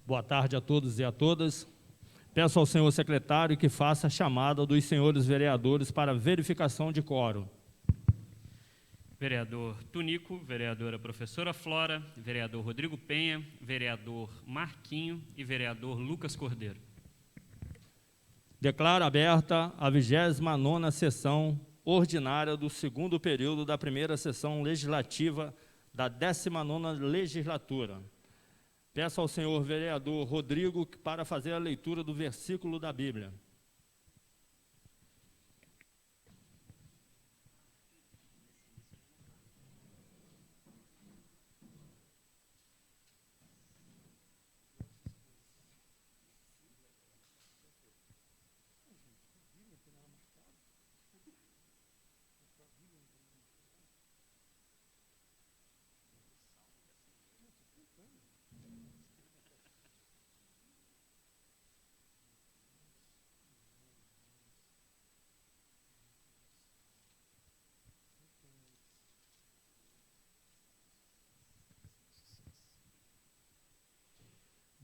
Boa tarde a todos e a todas. Peço ao senhor secretário que faça a chamada dos senhores vereadores para verificação de quórum. Vereador Tunico, vereadora professora Flora, vereador Rodrigo Penha, vereador Marquinho e vereador Lucas Cordeiro. Declaro aberta a 29ª sessão ordinária do segundo período da primeira sessão legislativa da 19ª legislatura. Peço ao senhor vereador Rodrigo para fazer a leitura do versículo da Bíblia.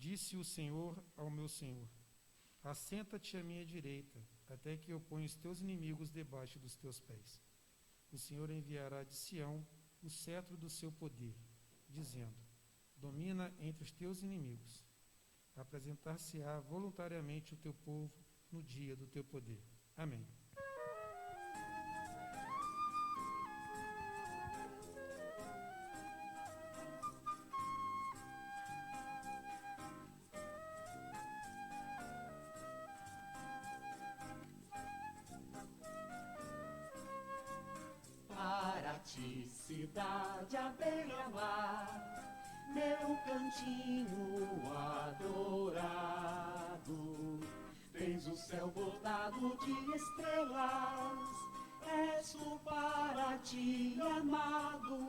Disse o Senhor ao meu Senhor: assenta-te à minha direita, até que eu ponha os teus inimigos debaixo dos teus pés. O Senhor enviará de Sião o cetro do seu poder, dizendo: domina entre os teus inimigos. Apresentar-se-á voluntariamente o teu povo no dia do teu poder. Amém. Cidade à beira-mar, meu cantinho adorado, tens o céu bordado de estrelas, és o para ti amado.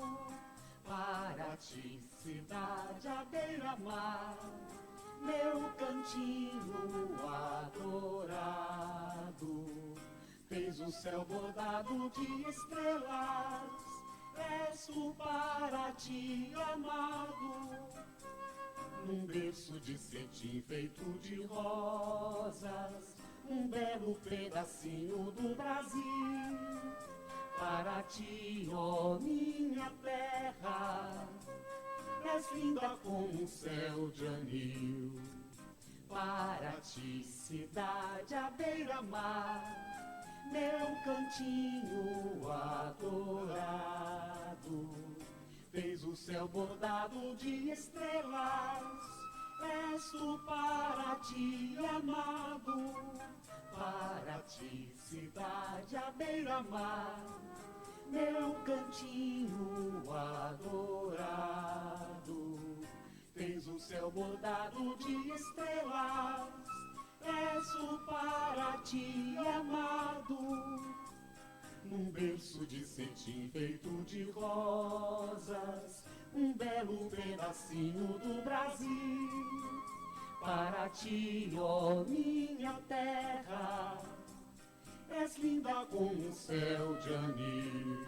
Para ti, cidade à beira-mar, meu cantinho adorado, tens o céu bordado de estrelas, és o para ti amado. Num berço de cetim feito de rosas, um belo pedacinho do Brasil. Para ti, ó minha terra, és linda como um céu de anil. Para ti, cidade à beira-mar, meu cantinho adorado, tens o céu bordado de estrelas, és o para ti amado. Para ti, cidade à beira-mar, meu cantinho adorado, tens o céu bordado de estrelas, és o para ti amado. Num berço de cetim feito de rosas, um belo pedacinho do Brasil. Para ti, ó minha terra, és linda como um céu de anil.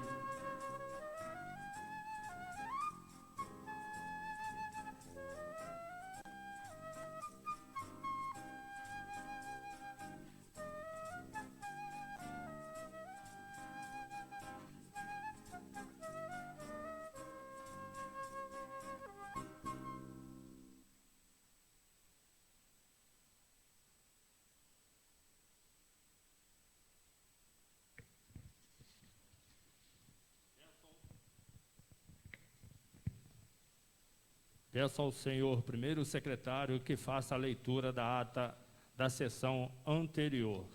Peço ao senhor primeiro secretário que faça a leitura da ata da sessão anterior.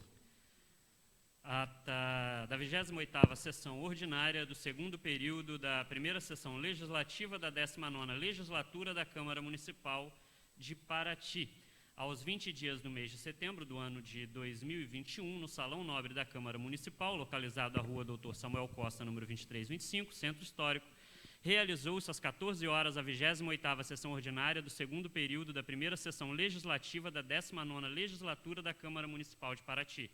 Ata da 28ª sessão ordinária do segundo período da primeira sessão legislativa da 19ª legislatura da Câmara Municipal de Paraty. Aos 20 dias do mês de setembro do ano de 2021, no Salão Nobre da Câmara Municipal, localizado à Rua Doutor Samuel Costa, número 2325, Centro Histórico, realizou-se às 14 horas a 28ª sessão ordinária do segundo período da primeira sessão legislativa da 19ª legislatura da Câmara Municipal de Paraty,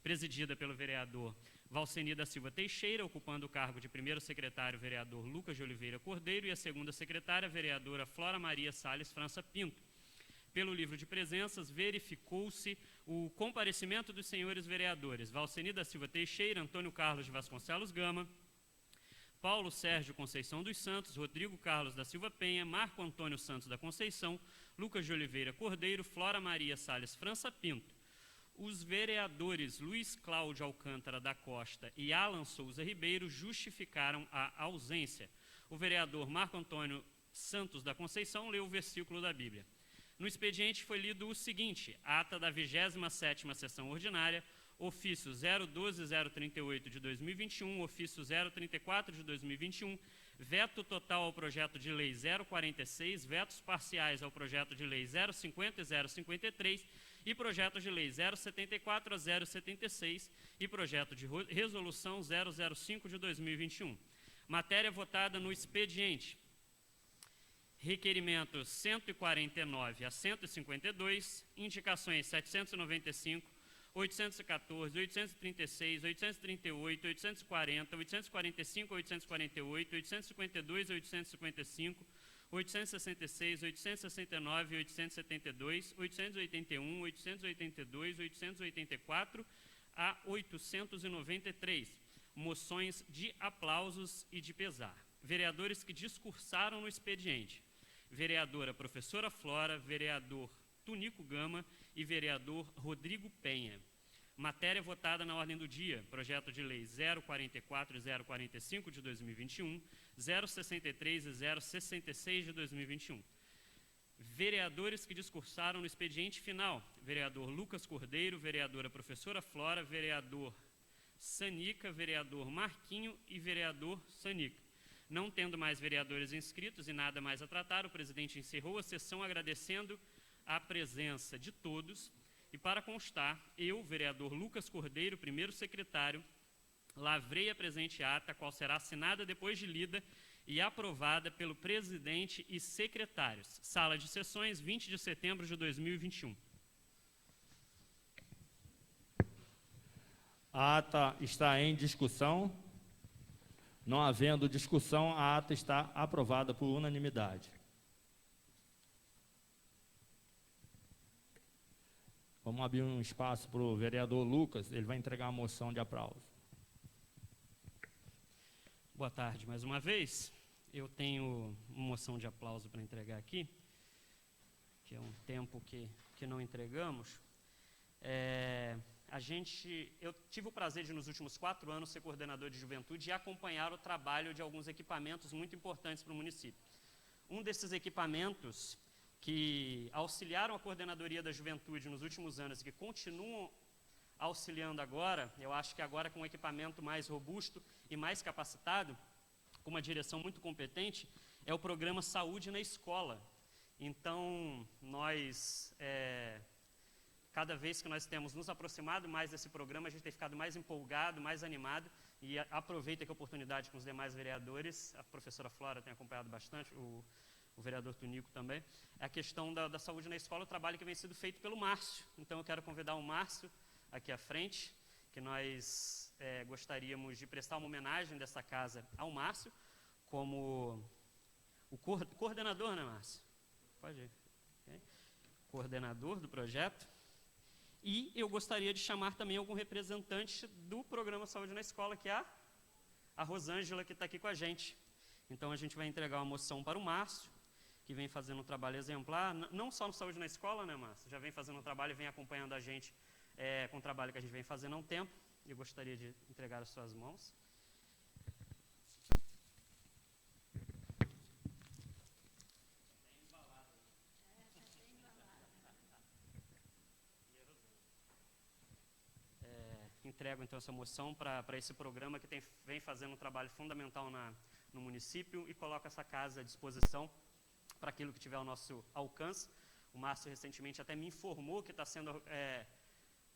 presidida pelo vereador Valceni da Silva Teixeira, ocupando o cargo de primeiro secretário, vereador Lucas de Oliveira Cordeiro, e a segunda secretária, vereadora Flora Maria Salles França Pinto. Pelo livro de presenças, verificou-se o comparecimento dos senhores vereadores Valceni da Silva Teixeira, Antônio Carlos de Vasconcelos Gama, Paulo Sérgio Conceição dos Santos, Rodrigo Carlos da Silva Penha, Marco Antônio Santos da Conceição, Lucas de Oliveira Cordeiro, Flora Maria Salles França Pinto. Os vereadores Luiz Cláudio Alcântara da Costa e Alan Souza Ribeiro justificaram a ausência. O vereador Marco Antônio Santos da Conceição leu o versículo da Bíblia. No expediente foi lido o seguinte: ata da 27ª sessão ordinária, ofício 012-038 de 2021, ofício 034 de 2021, veto total ao projeto de lei 046, vetos parciais ao projeto de lei 050 e 053 e projeto de lei 074 a 076 e projeto de resolução 005 de 2021. Matéria votada no expediente: requerimentos 149 a 152, indicações 795, 814, 836, 838, 840, 845, 848, 852, 855, 866, 869, 872, 881, 882, 884 a 893. Moções de aplausos e de pesar. Vereadores que discursaram no expediente: vereadora professora Flora, vereador Tunico Gama e vereador Rodrigo Penha. Matéria votada na ordem do dia: projeto de lei 044 e 045 de 2021, 063 e 066 de 2021. Vereadores que discursaram no expediente final: vereador Lucas Cordeiro, vereadora professora Flora, vereador Sanica, vereador Marquinho e vereador Sanica. Não tendo mais vereadores inscritos e nada mais a tratar, o presidente encerrou a sessão agradecendo a presença de todos. E para constar, eu, vereador Lucas Cordeiro, primeiro secretário, lavrei a presente ata, a qual será assinada depois de lida e aprovada pelo presidente e secretários. Sala de sessões, 20 de setembro de 2021. A ata está em discussão. Não havendo discussão, a ata está aprovada por unanimidade. Vamos abrir um espaço para o vereador Lucas, ele vai entregar a moção de aplauso. Boa tarde mais uma vez. Eu tenho uma moção de aplauso para entregar aqui, que é um tempo que não entregamos. Eu tive o prazer de, nos últimos 4 anos, ser coordenador de juventude e acompanhar o trabalho de alguns equipamentos muito importantes para o município. Um desses equipamentos que auxiliaram a coordenadoria da juventude nos últimos anos e que continuam auxiliando agora, eu acho que agora com um equipamento mais robusto e mais capacitado, com uma direção muito competente, é o programa Saúde na Escola. Então, nós, cada vez que nós temos nos aproximado mais desse programa, a gente tem ficado mais empolgado, mais animado, e aproveito aqui a oportunidade com os demais vereadores, a professora Flora tem acompanhado bastante, o vereador Tunico também, a questão da saúde na escola, o trabalho que vem sendo feito pelo Márcio. Então, eu quero convidar o Márcio aqui à frente, que nós gostaríamos de prestar uma homenagem dessa casa ao Márcio, como o coordenador, né, Márcio? Pode ir. Okay. Coordenador do projeto. E eu gostaria de chamar também algum representante do programa Saúde na Escola, que é a Rosângela, que está aqui com a gente. Então, a gente vai entregar uma moção para o Márcio, que vem fazendo um trabalho exemplar, não só no Saúde na Escola, né, Márcio? Já vem fazendo um trabalho e vem acompanhando a gente com o trabalho que a gente vem fazendo há um tempo. Eu gostaria de entregar as suas mãos. Entrego, então, essa moção para esse programa que vem fazendo um trabalho fundamental no município e coloco essa casa à disposição para aquilo que tiver ao nosso alcance. O Márcio recentemente até me informou que está sendo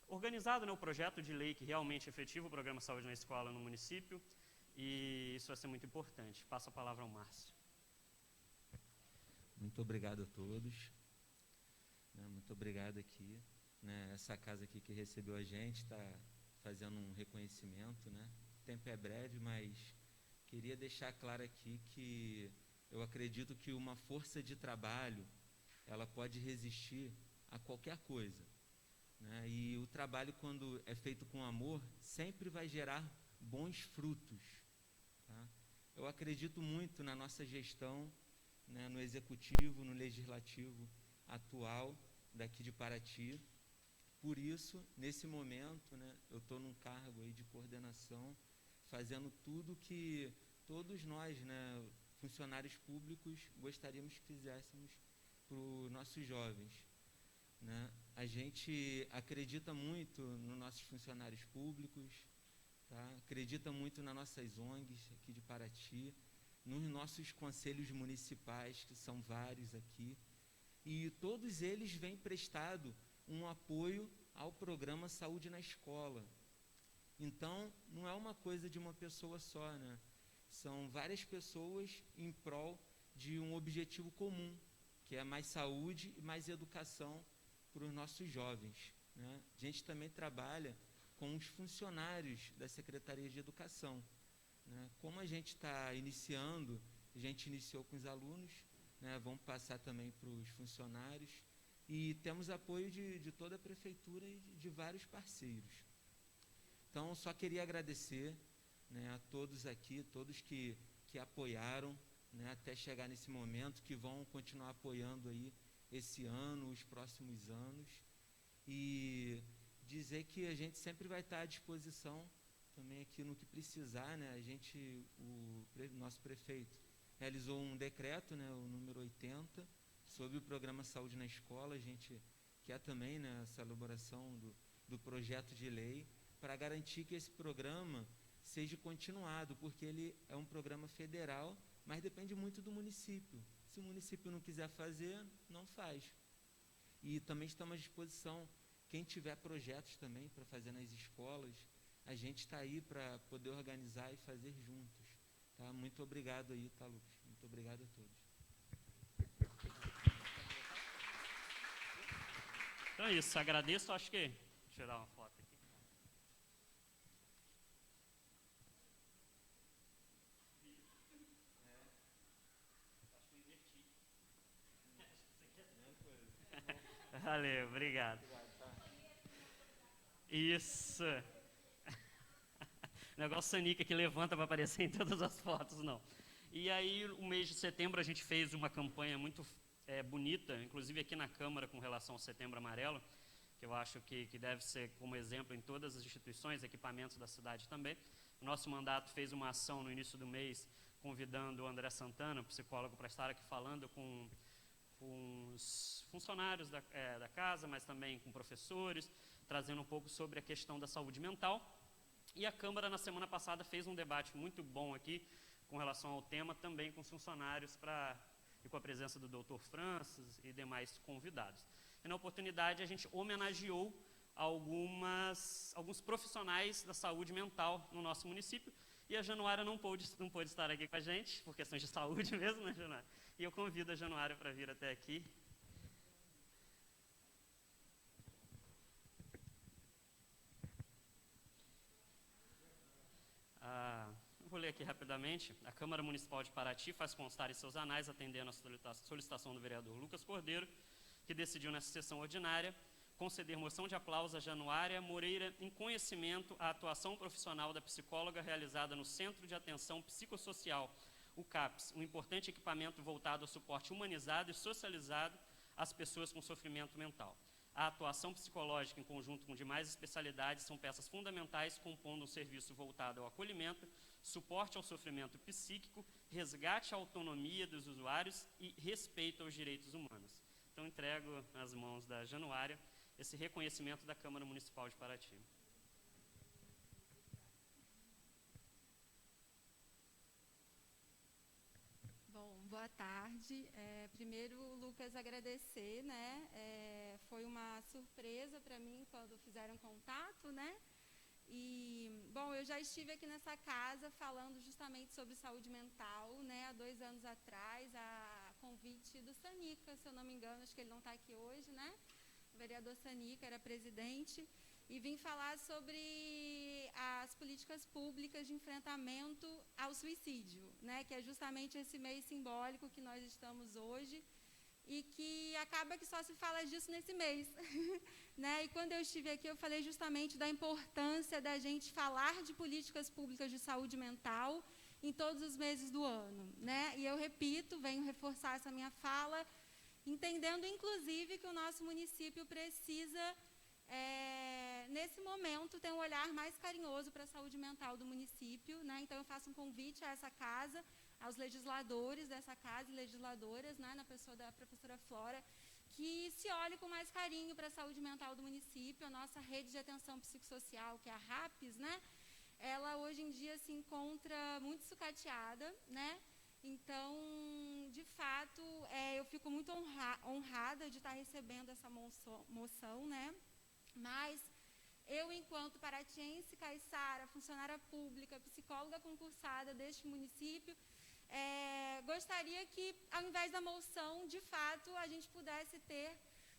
organizado, né, o projeto de lei que realmente efetiva o programa Saúde na Escola no município, e isso vai ser muito importante. Passo a palavra ao Márcio. Muito obrigado a todos. Muito obrigado aqui. Essa casa aqui que recebeu a gente está fazendo um reconhecimento, né? O tempo é breve, mas queria deixar claro aqui que eu acredito que uma força de trabalho ela pode resistir a qualquer coisa, né? E o trabalho, quando é feito com amor, sempre vai gerar bons frutos, tá? Eu acredito muito na nossa gestão, né, no executivo, no legislativo atual daqui de Paraty. Por isso, nesse momento, né, eu estou num cargo aí de coordenação, fazendo tudo que todos nós, né, funcionários públicos, gostaríamos que fizéssemos para os nossos jovens, né? A gente acredita muito nos nossos funcionários públicos, tá? Acredita muito nas nossas ONGs aqui de Paraty, nos nossos conselhos municipais, que são vários aqui, e todos eles vêm prestado um apoio ao programa Saúde na Escola. Então, não é uma coisa de uma pessoa só, né? São várias pessoas em prol de um objetivo comum, que é mais saúde e mais educação para os nossos jovens, né? A gente também trabalha com os funcionários da Secretaria de Educação, né? Como a gente está iniciando, a gente iniciou com os alunos, né? Vamos passar também para os funcionários, e temos apoio de toda a prefeitura e de vários parceiros. Então, só queria agradecer, né, a todos aqui, todos que apoiaram, né, até chegar nesse momento, que vão continuar apoiando aí esse ano, os próximos anos, e dizer que a gente sempre vai estar à disposição também aqui no que precisar, né? O nosso prefeito realizou um decreto, né, o número 80, sobre o programa Saúde na Escola. A gente quer também, né, essa elaboração do projeto de lei para garantir que esse programa seja continuado, porque ele é um programa federal, mas depende muito do município. Se o município não quiser fazer, não faz. E também estamos à disposição, quem tiver projetos também para fazer nas escolas, a gente está aí para poder organizar e fazer juntos, tá? Muito obrigado aí, tá, Lucas? Muito obrigado a todos. Então é isso, agradeço, acho que... Deixa eu tirar uma foto aqui. Valeu, obrigado. Isso. Negócio Sanica que levanta para aparecer em todas as fotos, não. E aí, o mês de setembro, a gente fez uma campanha muito bonita, inclusive aqui na Câmara, com relação ao Setembro Amarelo, que eu acho que deve ser como exemplo em todas as instituições, equipamentos da cidade também. O nosso mandato fez uma ação no início do mês, convidando o André Santana, psicólogo, para estar aqui falando com os funcionários da casa, mas também com professores, trazendo um pouco sobre a questão da saúde mental. E a Câmara, na semana passada, fez um debate muito bom aqui, com relação ao tema, também com os funcionários, e com a presença do Dr. Francis e demais convidados. E na oportunidade, a gente homenageou alguns profissionais da saúde mental no nosso município, e a Januária não pôde estar aqui com a gente, por questões de saúde mesmo, né, Januária? E eu convido a Januária para vir até aqui. Vou ler aqui rapidamente. A Câmara Municipal de Paraty faz constar em seus anais, atendendo a solicitação do vereador Lucas Cordeiro, que decidiu nessa sessão ordinária conceder moção de aplauso a Januária Moreira em conhecimento à atuação profissional da psicóloga realizada no Centro de Atenção Psicossocial, o CAPS, um importante equipamento voltado ao suporte humanizado e socializado às pessoas com sofrimento mental. A atuação psicológica, em conjunto com demais especialidades, são peças fundamentais, compondo um serviço voltado ao acolhimento, suporte ao sofrimento psíquico, resgate à autonomia dos usuários e respeito aos direitos humanos. Então, entrego nas mãos da Januária esse reconhecimento da Câmara Municipal de Paraty. Bom, boa tarde. Primeiro, Lucas, agradecer, né? Foi uma surpresa para mim quando fizeram contato, né? E, bom, eu já estive aqui nessa casa falando justamente sobre saúde mental, né? Há 2 anos atrás, a convite do Sanica, se eu não me engano, acho que ele não está aqui hoje, né? O vereador Sanica era presidente, e vim falar sobre as políticas públicas de enfrentamento ao suicídio, né? Que é justamente esse mês simbólico que nós estamos hoje. e que acaba que só se fala disso nesse mês. Né? E quando eu estive aqui, eu falei justamente da importância da gente falar de políticas públicas de saúde mental em todos os meses do ano. Né? E eu repito, venho reforçar essa minha fala, entendendo, inclusive, que o nosso município precisa, nesse momento, ter um olhar mais carinhoso para a saúde mental do município. Né? Então, eu faço um convite a essa casa, aos legisladores dessa casa e legisladoras, né, na pessoa da professora Flora, que se olhe com mais carinho para a saúde mental do município. A nossa rede de atenção psicossocial, que é a RAPS, né, ela hoje em dia se encontra muito sucateada, né? Então, de fato, eu fico muito honrada de estar recebendo essa moção, né? Mas eu, enquanto paratiense, caiçara, funcionária pública, psicóloga concursada deste município, gostaria que, ao invés da moção, de fato, a gente pudesse ter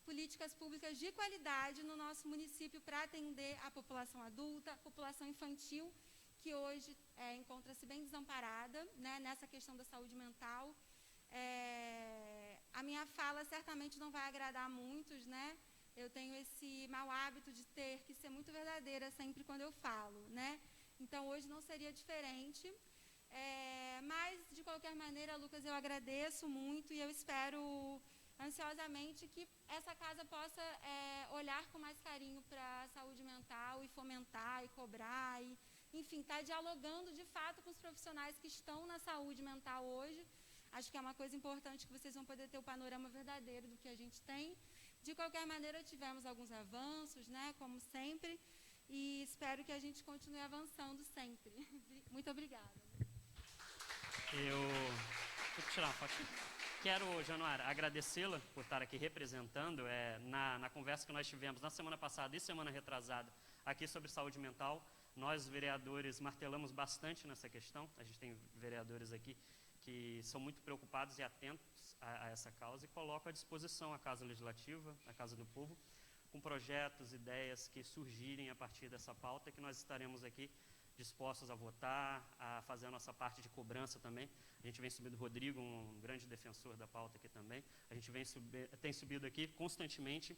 políticas públicas de qualidade no nosso município para atender a população adulta, a população infantil, que hoje encontra-se bem desamparada, né, nessa questão da saúde mental. A minha fala certamente não vai agradar a muitos, né? Eu tenho esse mau hábito de ter que ser muito verdadeira sempre quando eu falo, né? Então, hoje não seria diferente. Mas, de qualquer maneira, Lucas, eu agradeço muito e eu espero ansiosamente que essa casa possa olhar com mais carinho para a saúde mental e fomentar e cobrar e, enfim, estar dialogando de fato com os profissionais que estão na saúde mental hoje. Acho que é uma coisa importante que vocês vão poder ter o panorama verdadeiro do que a gente tem. De qualquer maneira, tivemos alguns avanços, né, como sempre, e espero que a gente continue avançando sempre. Muito obrigada. Vou tirar uma foto. Quero, Januária, agradecê-la por estar aqui representando. Na conversa que nós tivemos na semana passada e semana retrasada aqui sobre saúde mental, nós, vereadores, martelamos bastante nessa questão. A gente tem vereadores aqui que são muito preocupados e atentos a essa causa e colocam à disposição a Casa Legislativa, a Casa do Povo, com projetos, ideias que surgirem a partir dessa pauta, que nós estaremos aqui dispostos a votar, a fazer a nossa parte de cobrança também. A gente vem subindo, o Rodrigo, um grande defensor da pauta aqui também, a gente tem subido aqui constantemente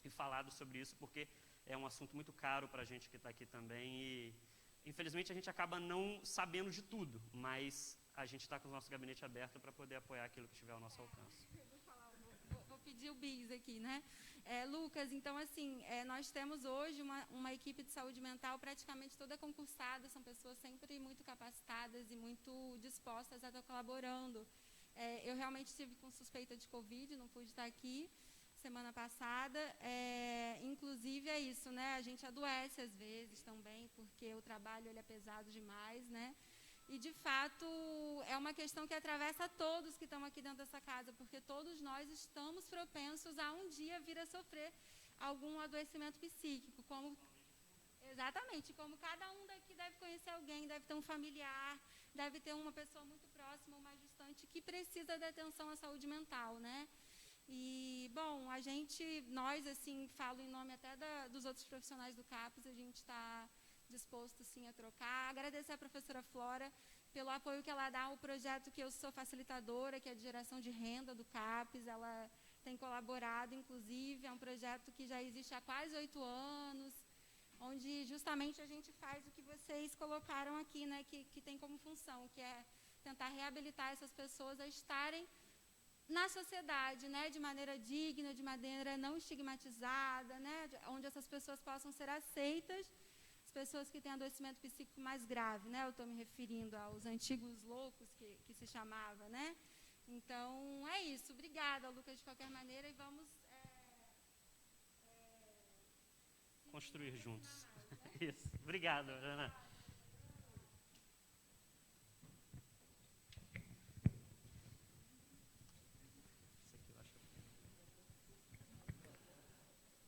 e falado sobre isso, porque é um assunto muito caro para a gente que está aqui também e, infelizmente, a gente acaba não sabendo de tudo, mas a gente está com o nosso gabinete aberto para poder apoiar aquilo que estiver ao nosso alcance. Vou pedir o bis aqui, né? Lucas, então, assim, nós temos hoje uma equipe de saúde mental praticamente toda concursada, são pessoas sempre muito capacitadas e muito dispostas a estar colaborando. Eu realmente estive com suspeita de Covid, não pude estar aqui semana passada. Inclusive, é isso, né? A gente adoece às vezes também, porque o trabalho ele é pesado demais, né? E, de fato, é uma questão que atravessa todos que estão aqui dentro dessa casa, porque todos nós estamos propensos a um dia vir a sofrer algum adoecimento psíquico. Exatamente, como cada um daqui deve conhecer alguém, deve ter um familiar, deve ter uma pessoa muito próxima ou mais distante que precisa de atenção à saúde mental, né? E, bom, nós, assim, falo em nome até dos outros profissionais do CAPES, a gente está disposto, sim, a trocar. Agradecer à professora Flora pelo apoio que ela dá ao projeto que eu sou facilitadora, que é de geração de renda do CAPES. Ela tem colaborado, inclusive, é um projeto que já existe há quase 8 anos, onde justamente a gente faz o que vocês colocaram aqui, né, que tem como função, que é tentar reabilitar essas pessoas a estarem na sociedade, né, de maneira digna, de maneira não estigmatizada, né, onde essas pessoas possam ser aceitas, as pessoas que têm adoecimento psíquico mais grave, né, eu estou me referindo aos antigos loucos que se chamava, né. Então, é isso. Obrigada, Lucas, de qualquer maneira, e vamos construir juntos. Isso. Obrigado, Ana.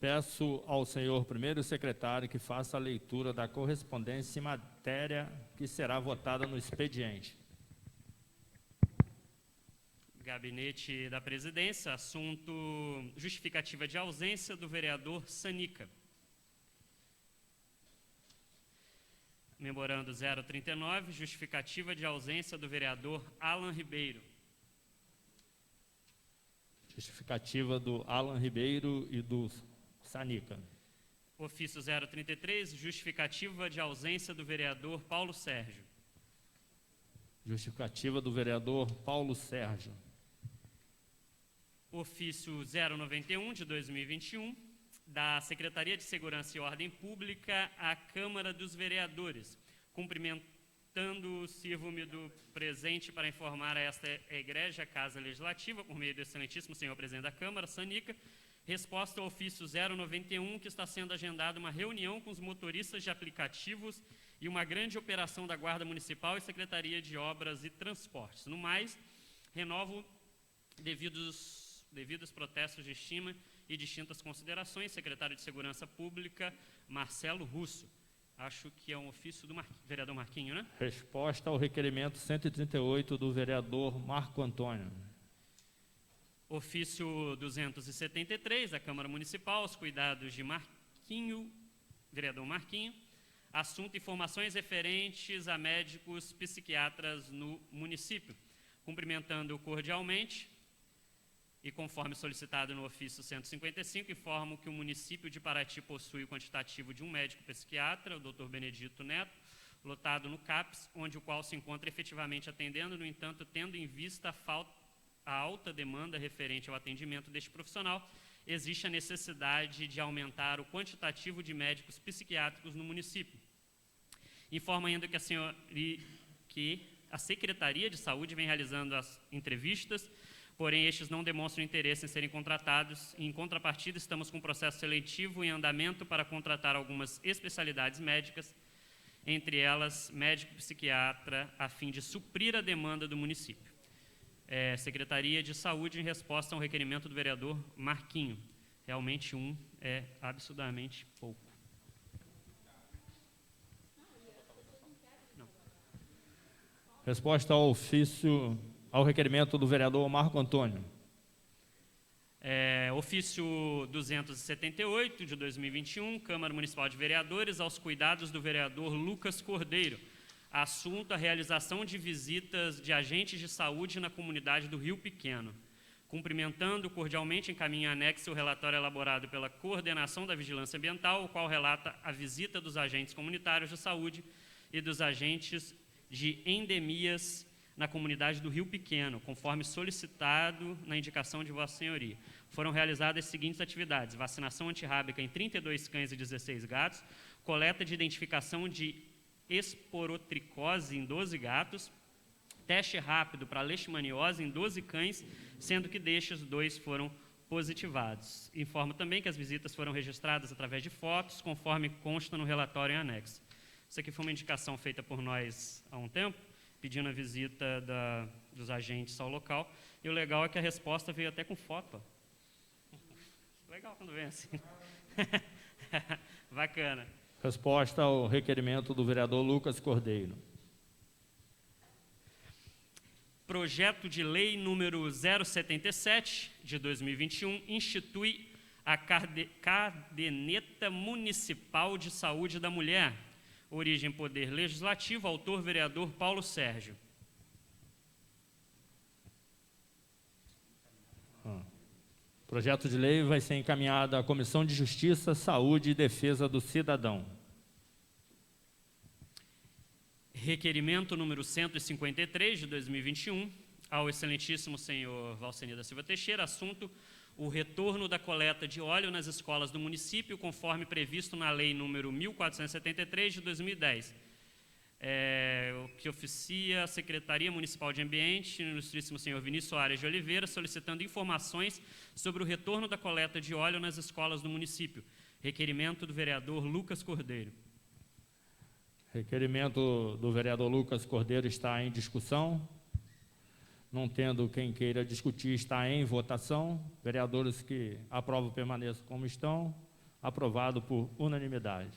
Peço ao senhor primeiro secretário que faça a leitura da correspondência em matéria que será votada no expediente. Gabinete da Presidência, assunto justificativa de ausência do vereador Sanica. Memorando 039, justificativa de ausência do vereador Alan Ribeiro. Justificativa do Alan Ribeiro e do Sanica. Ofício 033, justificativa de ausência do vereador Paulo Sérgio. Justificativa do vereador Paulo Sérgio. Ofício 091 de 2021, da Secretaria de Segurança e Ordem Pública à Câmara dos Vereadores. Cumprimentando, sirvo-me do presente para informar a esta egrégia Casa Legislativa, por meio do excelentíssimo senhor presidente da Câmara, Sanica, resposta ao ofício 091, que está sendo agendada uma reunião com os motoristas de aplicativos e uma grande operação da Guarda Municipal e Secretaria de Obras e Transportes. No mais, renovo devidos protestos de estima e distintas considerações, secretário de Segurança Pública, Marcelo Russo. Acho que é um ofício do vereador Marquinho, né? Resposta ao requerimento 138 do vereador Marco Antônio. Ofício 273 da Câmara Municipal, aos cuidados de Marquinho, vereador Marquinho. Assunto: informações referentes a médicos psiquiatras no município. Cumprimentando cordialmente e conforme solicitado no ofício 155, informo que o município de Paraty possui o quantitativo de um médico psiquiatra, o Dr. Benedito Neto, lotado no CAPS, onde o qual se encontra efetivamente atendendo. No entanto, tendo em vista a alta demanda referente ao atendimento deste profissional, existe a necessidade de aumentar o quantitativo de médicos psiquiátricos no município. Informo ainda que a Secretaria de Saúde vem realizando as entrevistas, porém estes não demonstram interesse em serem contratados. Em contrapartida, estamos com um processo seletivo em andamento para contratar algumas especialidades médicas, entre elas médico psiquiatra, a fim de suprir a demanda do município. Secretaria de Saúde, em resposta ao requerimento do vereador Marquinho. Realmente é absurdamente pouco. Resposta ao ofício, ao requerimento do vereador Marco Antônio. Ofício 278 de 2021, Câmara Municipal de Vereadores, aos cuidados do vereador Lucas Cordeiro. Assunto: a realização de visitas de agentes de saúde na comunidade do Rio Pequeno. Cumprimentando cordialmente, encaminho anexo o relatório elaborado pela Coordenação da Vigilância Ambiental, o qual relata a visita dos agentes comunitários de saúde e dos agentes de endemias na comunidade do Rio Pequeno, conforme solicitado na indicação de Vossa Senhoria. Foram realizadas as seguintes atividades: vacinação antirrábica em 32 cães e 16 gatos, coleta de identificação de esporotricose em 12 gatos, teste rápido para leishmaniose em 12 cães, sendo que destes 2 foram positivados. Informo também que as visitas foram registradas através de fotos, conforme consta no relatório em anexo. Isso aqui foi uma indicação feita por nós há um tempo, pedindo a visita dos agentes ao local, e o legal é que a resposta veio até com foto. Legal quando vem assim. Bacana. Resposta ao requerimento do vereador Lucas Cordeiro. Projeto de lei número 077, de 2021, institui a Caderneta Municipal de Saúde da Mulher. Origem: Poder Legislativo. Autor: vereador Paulo Sérgio. O projeto de lei vai ser encaminhado à Comissão de Justiça, Saúde e Defesa do Cidadão. Requerimento número 153, de 2021, ao excelentíssimo senhor Valcenir da Silva Teixeira. Assunto: o retorno da coleta de óleo nas escolas do município, conforme previsto na lei número 1473, de 2010. O que oficia a Secretaria Municipal de Ambiente, o ilustríssimo senhor Vinícius Soares de Oliveira, solicitando informações sobre o retorno da coleta de óleo nas escolas do município. Requerimento do vereador Lucas Cordeiro. Requerimento do vereador Lucas Cordeiro está em discussão. Não tendo quem queira discutir, está em votação. Vereadores que aprovam permaneçam como estão. Aprovado por unanimidade.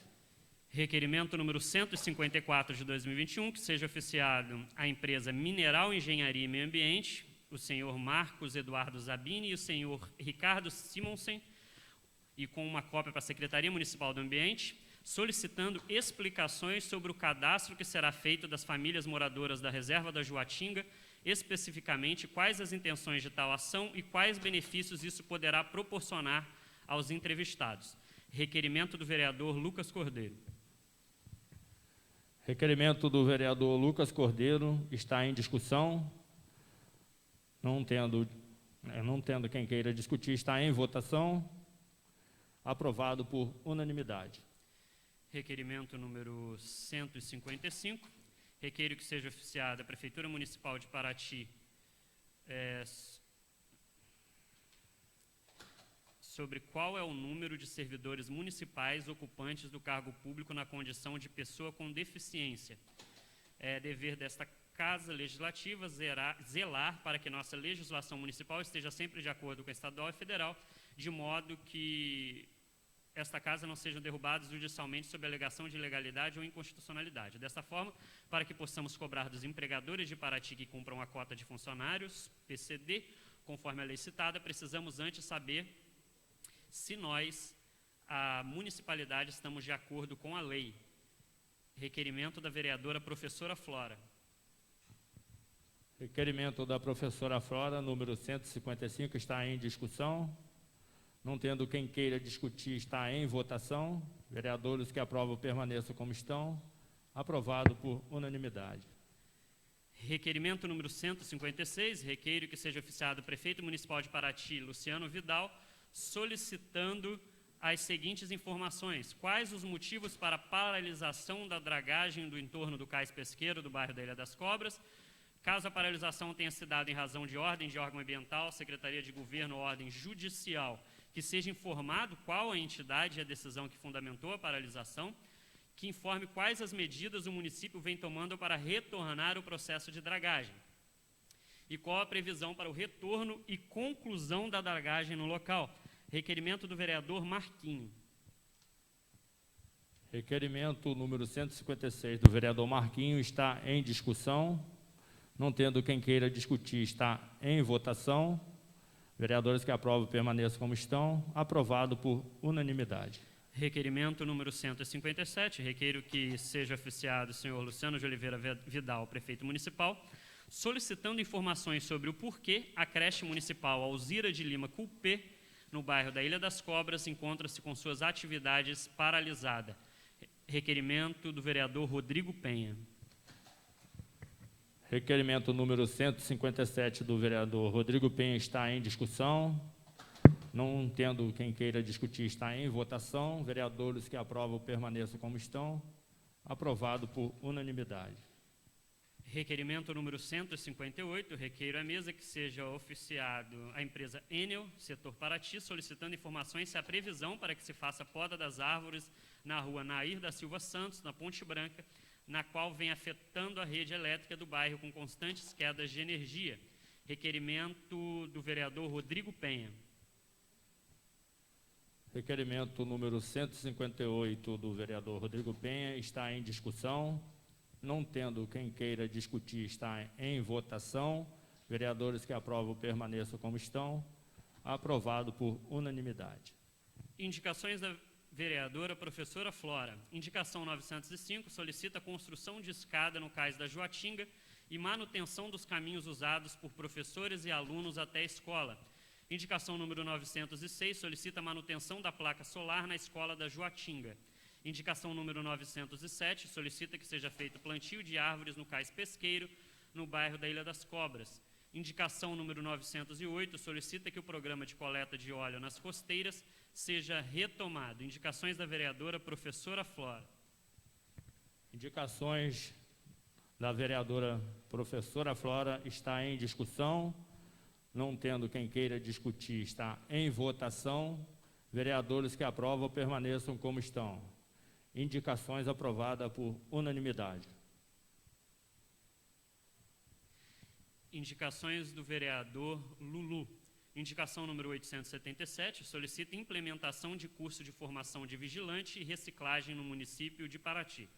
Requerimento número 154 de 2021, que seja oficiado à empresa Mineral Engenharia e Meio Ambiente, o senhor Marcos Eduardo Zabini e o senhor Ricardo Simonsen, e com uma cópia para a Secretaria Municipal do Ambiente, solicitando explicações sobre o cadastro que será feito das famílias moradoras da Reserva da Juatinga especificamente quais as intenções de tal ação e quais benefícios isso poderá proporcionar aos entrevistados. Requerimento do vereador Lucas Cordeiro. Requerimento do vereador Lucas Cordeiro está em discussão. Não tendo quem queira discutir, está em votação. Aprovado por unanimidade. Requerimento número 155. Requeiro que seja oficiada a Prefeitura Municipal de Paraty sobre qual é o número de servidores municipais ocupantes do cargo público na condição de pessoa com deficiência. É dever desta Casa Legislativa zelar para que nossa legislação municipal esteja sempre de acordo com a estadual e federal, de modo que esta Casa não sejam derrubadas judicialmente sob alegação de ilegalidade ou inconstitucionalidade. Desta forma, para que possamos cobrar dos empregadores de Paraty que cumpram a cota de funcionários, PCD, conforme a lei citada, precisamos antes saber se nós, a municipalidade, estamos de acordo com a lei. Requerimento da vereadora professora Flora. Requerimento da professora Flora, número 155, está em discussão. Não tendo quem queira discutir, está em votação. Vereadores que aprovam permaneçam como estão. Aprovado por unanimidade. Requerimento número 156, requeiro que seja oficiado o prefeito municipal de Paraty, Luciano Vidal, solicitando as seguintes informações. Quais os motivos para a paralisação da dragagem do entorno do cais pesqueiro do bairro da Ilha das Cobras? Caso a paralisação tenha se dado em razão de ordem de órgão ambiental, Secretaria de Governo ou ordem judicial, que seja informado qual a entidade e a decisão que fundamentou a paralisação, que informe quais as medidas o município vem tomando para retornar o processo de dragagem e qual a previsão para o retorno e conclusão da dragagem no local. Requerimento do vereador Marquinho. Requerimento número 156 do vereador Marquinho está em discussão. Não tendo quem queira discutir, está em votação. Vereadores que aprovam permaneçam como estão. Aprovado por unanimidade. Requerimento número 157, requeiro que seja oficiado o senhor Luciano de Oliveira Vidal, prefeito municipal, solicitando informações sobre o porquê a creche municipal Alzira de Lima Culpê, no bairro da Ilha das Cobras, encontra-se com suas atividades paralisadas. Requerimento do vereador Rodrigo Penha. Requerimento número 157 do vereador Rodrigo Penha está em discussão. Não tendo quem queira discutir, está em votação. Vereadores que aprovam permaneçam como estão. Aprovado por unanimidade. Requerimento número 158, requeiro à mesa que seja oficiado a empresa Enel, setor Paraty, solicitando informações se há previsão para que se faça poda das árvores na rua Nair da Silva Santos, na Ponte Branca, na qual vem afetando a rede elétrica do bairro com constantes quedas de energia. Requerimento do vereador Rodrigo Penha. Requerimento número 158 do vereador Rodrigo Penha está em discussão. Não tendo quem queira discutir, está em votação. Vereadores que aprovam permaneçam como estão. Aprovado por unanimidade. Indicações da vereadora professora Flora. Indicação 905, solicita a construção de escada no cais da Joatinga e manutenção dos caminhos usados por professores e alunos até a escola. Indicação número 906, solicita a manutenção da placa solar na escola da Joatinga. Indicação número 907, solicita que seja feito plantio de árvores no cais pesqueiro, no bairro da Ilha das Cobras. Indicação número 908, solicita que o programa de coleta de óleo nas costeiras seja retomado. Indicações da vereadora professora Flora. Indicações da vereadora professora Flora está em discussão. Não tendo quem queira discutir, está em votação. Vereadores que aprovam permaneçam como estão. Indicações aprovadas por unanimidade. Indicações do vereador Lulu. Indicação número 877, solicita implementação de curso de formação de vigilante e reciclagem no município de Paraty.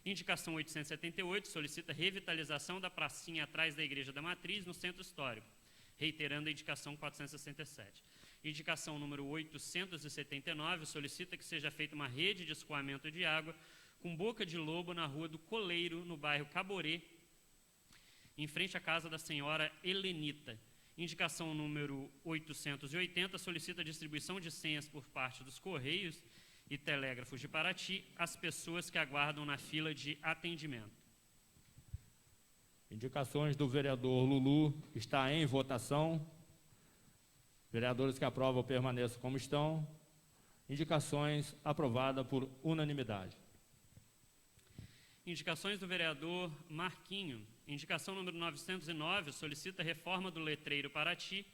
Indicação 878, solicita revitalização da pracinha atrás da Igreja da Matriz, no Centro Histórico, reiterando a indicação 467. Indicação número 879, solicita que seja feita uma rede de escoamento de água com boca de lobo na rua do Coleiro, no bairro Caborê, em frente à casa da senhora Helenita. Indicação número 880, solicita a distribuição de senhas por parte dos Correios e Telégrafos de Paraty às pessoas que aguardam na fila de atendimento. Indicações do vereador Lulu está em votação. Vereadores que aprovam permaneçam como estão. Indicações aprovada por unanimidade. Indicações do vereador Marquinho. Indicação número 909, solicita reforma do letreiro Paraty,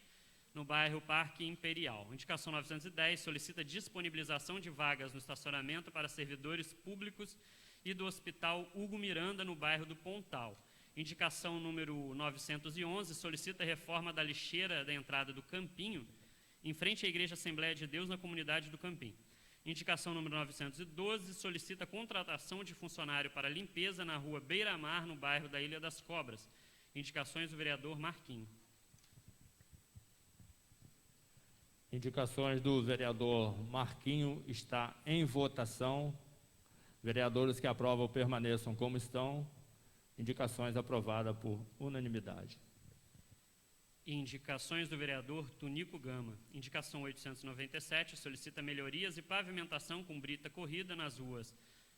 no bairro Parque Imperial. Indicação 910, solicita disponibilização de vagas no estacionamento para servidores públicos e do Hospital Hugo Miranda, no bairro do Pontal. Indicação número 911, solicita reforma da lixeira da entrada do Campinho, em frente à Igreja Assembleia de Deus, na comunidade do Campinho. Indicação número 912, solicita contratação de funcionário para limpeza na rua Beira-Mar, no bairro da Ilha das Cobras. Indicações do vereador Marquinho. Indicações do vereador Marquinho está em votação. Vereadores que aprovam permaneçam como estão. Indicações aprovadas por unanimidade. Indicações do vereador Tunico Gama. Indicação 897, solicita melhorias e pavimentação com brita corrida nas ruas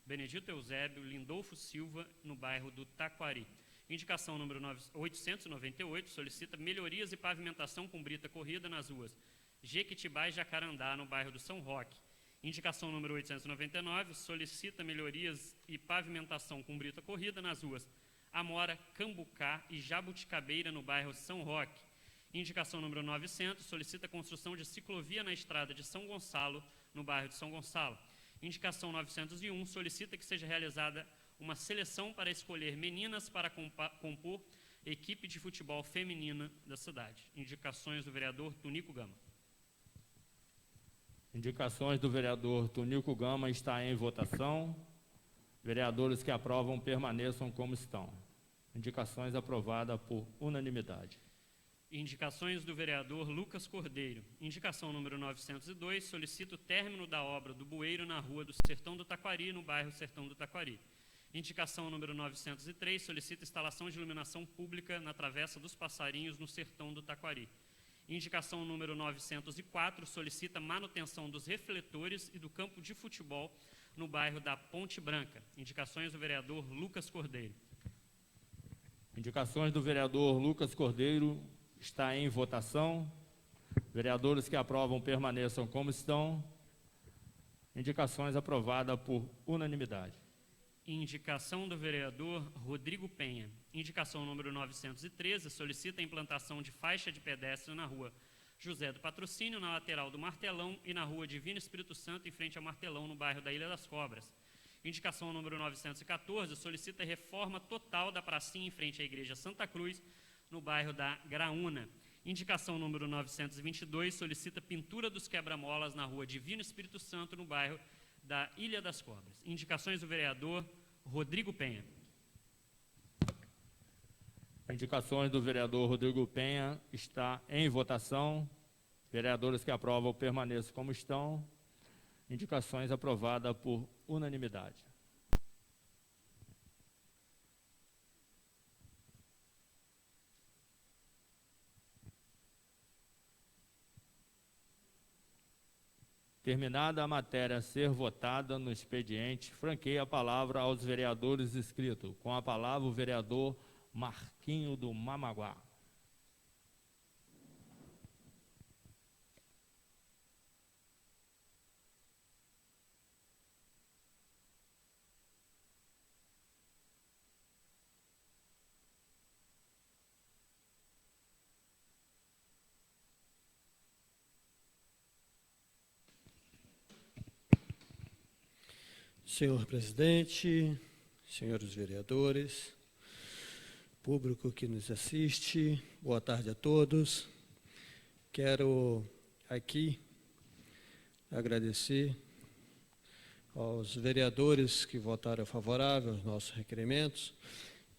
Benedito Eusébio, Lindolfo Silva, no bairro do Taquari. Indicação número 898, solicita melhorias e pavimentação com brita corrida nas ruas Jequitibá e Jacarandá, no bairro do São Roque. Indicação número 899, solicita melhorias e pavimentação com brita corrida nas ruas Amora, Cambucá e Jabuticabeira, no bairro São Roque. Indicação número 900, solicita construção de ciclovia na estrada de São Gonçalo, no bairro de São Gonçalo. Indicação 901, solicita que seja realizada uma seleção para escolher meninas para compor equipe de futebol feminina da cidade. Indicações do vereador Tunico Gama. Indicações do vereador Tunico Gama está em votação. Vereadores que aprovam permaneçam como estão. Indicações aprovadas por unanimidade. Indicações do vereador Lucas Cordeiro. Indicação número 902, solicita o término da obra do bueiro na rua do Sertão do Taquari, no bairro Sertão do Taquari. Indicação número 903, solicita instalação de iluminação pública na Travessa dos Passarinhos, no Sertão do Taquari. Indicação número 904, solicita manutenção dos refletores e do campo de futebol no bairro da Ponte Branca. Indicações do vereador Lucas Cordeiro. Indicações do vereador Lucas Cordeiro está em votação. Vereadores que aprovam permaneçam como estão. Indicações aprovadas por unanimidade. Indicação do vereador Rodrigo Penha. Indicação número 913, solicita a implantação de faixa de pedestre na rua José do Patrocínio, na lateral do Martelão, e na rua Divino Espírito Santo, em frente ao Martelão, no bairro da Ilha das Cobras. Indicação número 914, solicita a reforma total da pracinha em frente à Igreja Santa Cruz, no bairro da Graúna. Indicação número 922, solicita pintura dos quebra-molas na rua Divino Espírito Santo, no bairro da Ilha das Cobras. Indicações do vereador Rodrigo Penha. Indicações do vereador Rodrigo Penha está em votação. Vereadores que aprovam permaneçam como estão. Indicações aprovadas por unanimidade. Terminada a matéria a ser votada no expediente, franqueio a palavra aos vereadores inscritos. Com a palavra o vereador Marquinho do Mamaguá. Senhor presidente, senhores vereadores, público que nos assiste, boa tarde a todos. Quero aqui agradecer aos vereadores que votaram favorável aos nossos requerimentos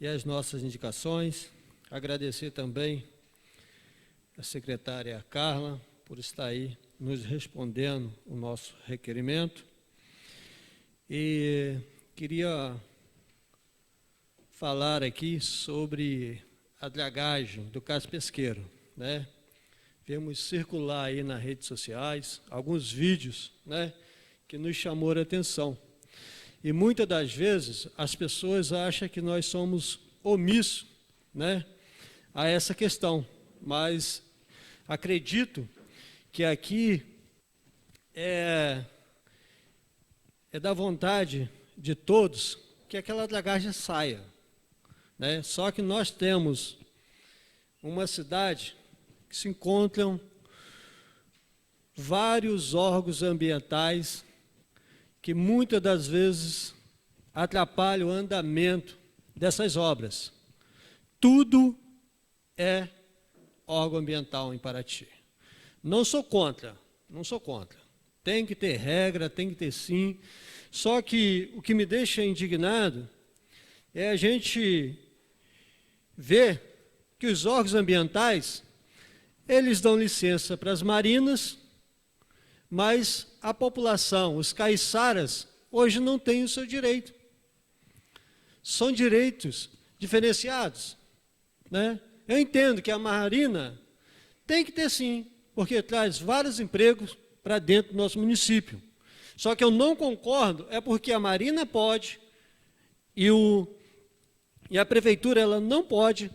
e às nossas indicações. Agradecer também a secretária Carla por estar aí nos respondendo o nosso requerimento. E queria falar aqui sobre a dragagem do Cais Pesqueiro, né? Vemos circular aí nas redes sociais alguns vídeos, né, que nos chamou a atenção. E muitas das vezes as pessoas acham que nós somos omissos, né, a essa questão, mas acredito que aqui é da vontade de todos que aquela dragagem saia, né? Só que nós temos uma cidade que se encontram vários órgãos ambientais que muitas das vezes atrapalham o andamento dessas obras. Tudo é órgão ambiental em Paraty. Não sou contra. Tem que ter regra, tem que ter sim. Só que o que me deixa indignado é a gente ver que os órgãos ambientais, eles dão licença para as marinas, mas a população, os caiçaras, hoje não têm o seu direito. São direitos diferenciados, né? Eu entendo que a marina tem que ter sim, porque traz vários empregos para dentro do nosso município. Só que eu não concordo, é porque a marina pode e a prefeitura ela não pode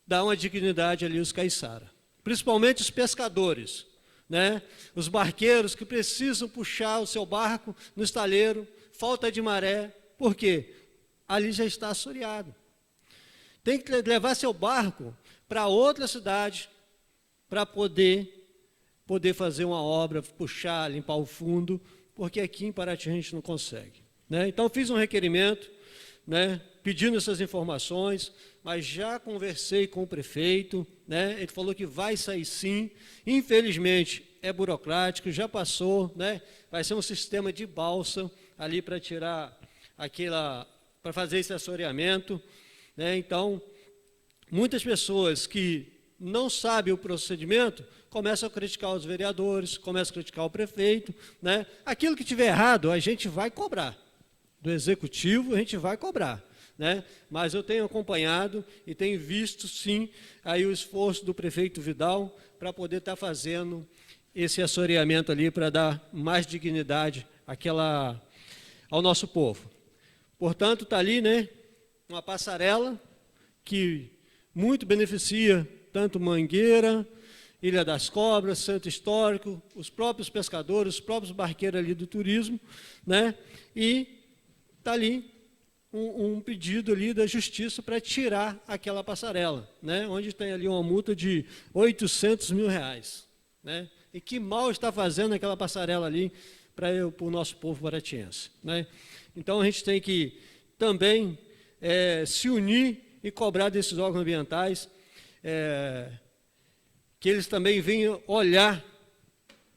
dar uma dignidade ali aos caiçara. Principalmente os pescadores, né? Os barqueiros que precisam puxar o seu barco no estaleiro, falta de maré, por quê? Ali já está assoreado. Tem que levar seu barco para outra cidade para poder fazer uma obra, puxar, limpar o fundo, porque aqui em Paraty a gente não consegue, né? Então fiz um requerimento, né, pedindo essas informações, mas já conversei com o prefeito, né, ele falou que vai sair sim, infelizmente é burocrático, já passou, né, vai ser um sistema de balsa ali para tirar para fazer esse assoreamento, né? Então, muitas pessoas que não sabem o procedimento começam a criticar os vereadores, começam a criticar o prefeito, né? Aquilo que tiver errado, a gente vai cobrar. Do executivo, a gente vai cobrar, né? Mas eu tenho acompanhado e tenho visto, sim, aí o esforço do prefeito Vidal para poder estar fazendo esse assoreamento ali para dar mais dignidade ao nosso povo. Portanto, está ali, né, uma passarela que muito beneficia tanto Mangueira, Ilha das Cobras, Centro Histórico, os próprios pescadores, os próprios barqueiros ali do turismo, né? E está ali um pedido ali da justiça para tirar aquela passarela, né? Onde tem ali uma multa de R$800 mil, né? E que mal está fazendo aquela passarela ali para o nosso povo paratiense, né? Então a gente tem que também se unir e cobrar desses órgãos ambientais que eles também venham olhar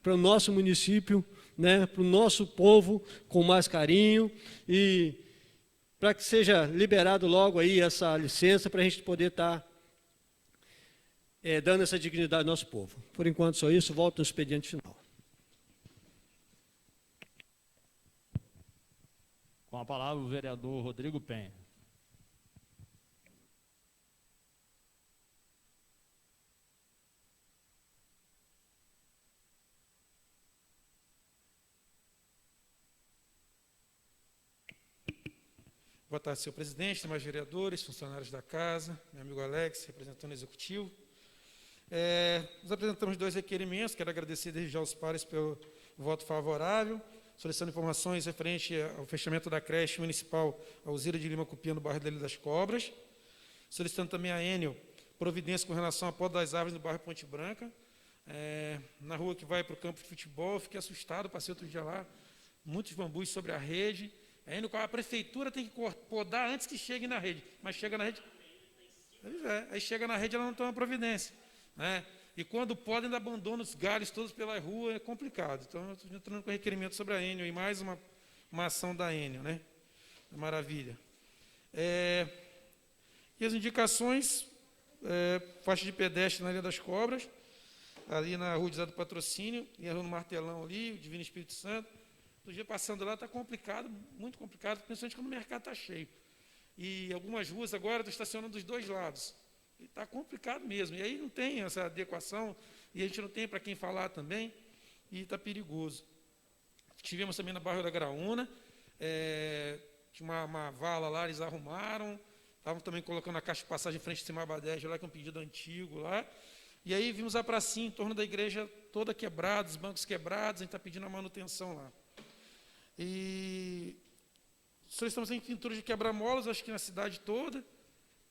para o nosso município, né, para o nosso povo com mais carinho e para que seja liberado logo aí essa licença para a gente poder estar dando essa dignidade ao nosso povo. Por enquanto só isso, volto no expediente final. Com a palavra o vereador Rodrigo Penha. Boa tarde, senhor presidente, demais vereadores, funcionários da casa, meu amigo Alex, representante executivo. Nós apresentamos 2 requerimentos, quero agradecer desde já aos pares pelo voto favorável, solicitando informações referente ao fechamento da creche municipal Alzira de Lima Cupia, no bairro da Ilha das Cobras, solicitando também a Enel providência com relação à poda das árvores no bairro Ponte Branca, na rua que vai para o campo de futebol. Eu fiquei assustado, passei outro dia lá, muitos bambus sobre a rede. Aí, no qual a prefeitura tem que podar antes que chegue na rede, mas chega na rede. Aí chega na rede, ela não toma providência, né? E quando podem, ainda abandona os galhos todos pela rua, é complicado. Então, eu estou entrando com requerimento sobre a Enel, e mais uma ação da Enel, né? Maravilha. E as indicações, faixa de pedestre na Ilha das Cobras, ali na Rua do Patrocínio, e a Rua do Martelão ali, o Divino Espírito Santo. O dia passando lá está complicado, muito complicado, principalmente quando o mercado está cheio. E algumas ruas agora estão estacionando dos 2 lados, E está complicado mesmo. E aí não tem essa adequação, e a gente não tem para quem falar também, e está perigoso. Tivemos também na Bairro da Graúna, tinha uma vala lá, eles arrumaram, estavam também colocando a caixa de passagem em frente de Cimabadege, lá, que é um pedido antigo lá. E aí vimos a pracinha em torno da igreja toda quebrada, os bancos quebrados, a gente está pedindo a manutenção lá. E solicitamos em pintura de quebra-molas, acho que na cidade toda.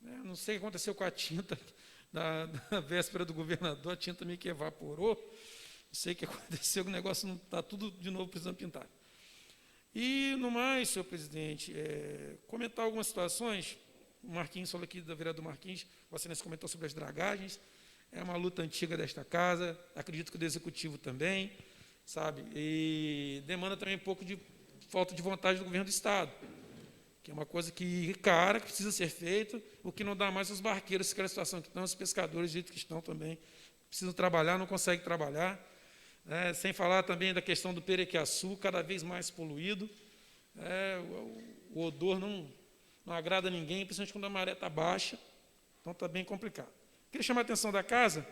Né? Não sei o que aconteceu com a tinta da véspera do governador, a tinta meio que evaporou. Não sei o que aconteceu, o negócio não está tudo de novo precisando pintar. E, no mais, senhor presidente, comentar algumas situações. O Marquinhos falou aqui, da vereador Marquinhos, o Excelência comentou sobre as dragagens. É uma luta antiga desta casa, acredito que do Executivo também, sabe? E demanda também um pouco de falta de vontade do governo do Estado, que é uma coisa que precisa ser feita, o que não dá mais aos barqueiros, aquela situação que estão, os pescadores, do jeito que estão também, precisam trabalhar, não conseguem trabalhar. Sem falar também da questão do Perequiaçu, cada vez mais poluído. O odor não agrada ninguém, principalmente quando a maré está baixa, então está bem complicado. Queria chamar a atenção da casa,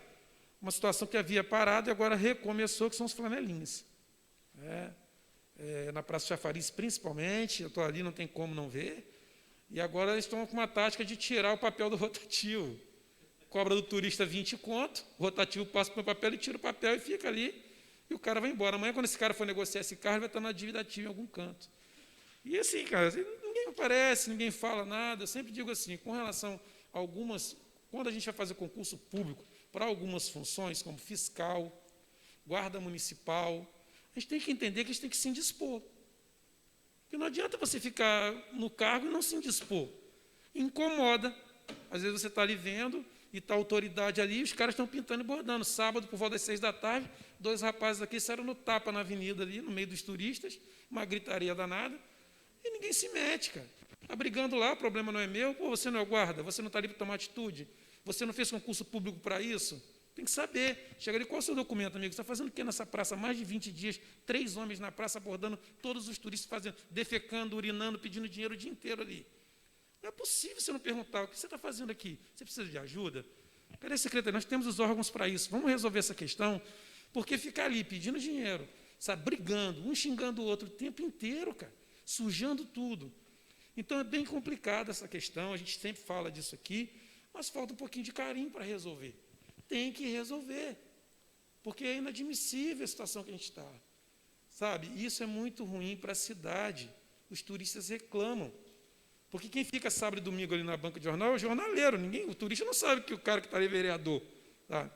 uma situação que havia parado e agora recomeçou, que são os flanelinhas. Na Praça Chafariz, principalmente, eu estou ali, não tem como não ver, e agora eles estão com uma tática de tirar o papel do rotativo. Cobra do turista 20 conto, o rotativo passa para o papel, ele tira o papel e fica ali, e o cara vai embora. Amanhã, quando esse cara for negociar esse carro, ele vai estar na dívida ativa em algum canto. E assim, cara, ninguém aparece, ninguém fala nada. Eu sempre digo assim, com relação a algumas, quando a gente vai fazer concurso público para algumas funções, como fiscal, guarda municipal, a gente tem que entender que a gente tem que se indispor. Porque não adianta você ficar no cargo e não se indispor. Incomoda. Às vezes você está ali vendo e está a autoridade ali, e os caras estão pintando e bordando. Sábado, por volta das 6 da tarde, 2 rapazes aqui saíram no tapa na avenida ali, no meio dos turistas, uma gritaria danada, e ninguém se mete, cara. Está brigando lá, o problema não é meu. Pô, você não é o guarda, você não está ali para tomar atitude, você não fez concurso público para isso. Tem que saber. Chega ali, qual é o seu documento, amigo? Você está fazendo o quê nessa praça? Mais de 20 dias, 3 homens na praça abordando todos os turistas, defecando, urinando, pedindo dinheiro o dia inteiro ali. Não é possível você não perguntar, o que você está fazendo aqui? Você precisa de ajuda? Cadê, secretário? Nós temos os órgãos para isso. Vamos resolver essa questão, porque ficar ali pedindo dinheiro, sabe, brigando, um xingando o outro o tempo inteiro, cara, sujando tudo. Então é bem complicada essa questão, a gente sempre fala disso aqui, mas falta um pouquinho de carinho para resolver. Tem que resolver, porque é inadmissível a situação que a gente está. Sabe, isso é muito ruim para a cidade. Os turistas reclamam. Porque quem fica sábado e domingo ali na banca de jornal é o jornaleiro. O turista não sabe que o cara que está ali é vereador. Tá?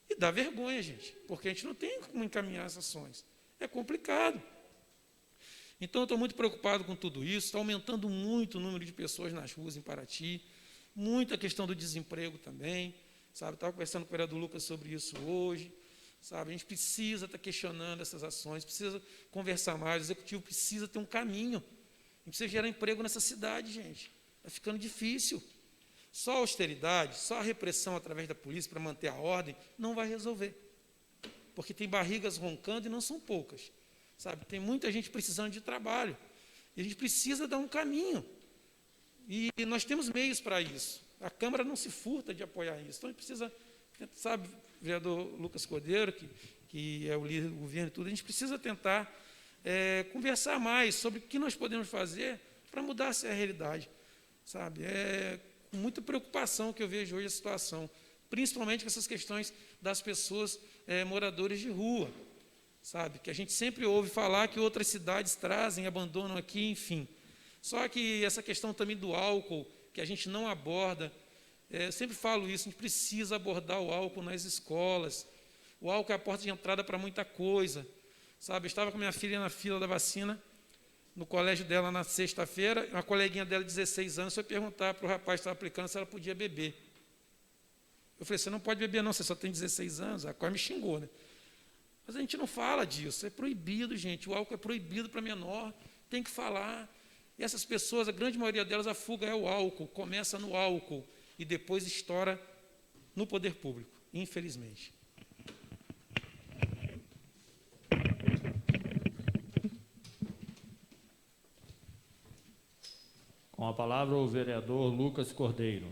E dá vergonha, gente, porque a gente não tem como encaminhar essas ações. É complicado. Então, eu estou muito preocupado com tudo isso. Está aumentando muito o número de pessoas nas ruas em Paraty. Muita questão do desemprego também. Sabe, estava conversando com o vereador Lucas sobre isso hoje. Sabe, a gente precisa estar questionando essas ações, precisa conversar mais, o executivo precisa ter um caminho. A gente precisa gerar emprego nessa cidade, gente. Está ficando difícil. Só a austeridade, só a repressão através da polícia para manter a ordem não vai resolver. Porque tem barrigas roncando e não são poucas. Sabe, tem muita gente precisando de trabalho. E a gente precisa dar um caminho. E nós temos meios para isso. A Câmara não se furta de apoiar isso. Então, a gente precisa, sabe, vereador Lucas Cordeiro, que é o líder do governo e tudo, a gente precisa tentar conversar mais sobre o que nós podemos fazer para mudar essa realidade. Sabe? É com muita preocupação que eu vejo hoje a situação, principalmente com essas questões das pessoas moradores de rua. Sabe? Que a gente sempre ouve falar que outras cidades trazem, abandonam aqui, enfim. Só que essa questão também do álcool, que a gente não aborda, eu sempre falo isso, a gente precisa abordar o álcool nas escolas. O álcool é a porta de entrada para muita coisa. Sabe, eu estava com minha filha na fila da vacina, no colégio dela na sexta-feira, uma coleguinha dela de 16 anos foi perguntar para o rapaz que estava aplicando se ela podia beber. Eu falei, você não pode beber não, você só tem 16 anos. A qual me xingou, né? Mas a gente não fala disso, é proibido, gente. O álcool é proibido para menor, tem que falar. E essas pessoas, a grande maioria delas, a fuga é o álcool, começa no álcool e depois estoura no poder público, infelizmente. Com a palavra o vereador Lucas Cordeiro.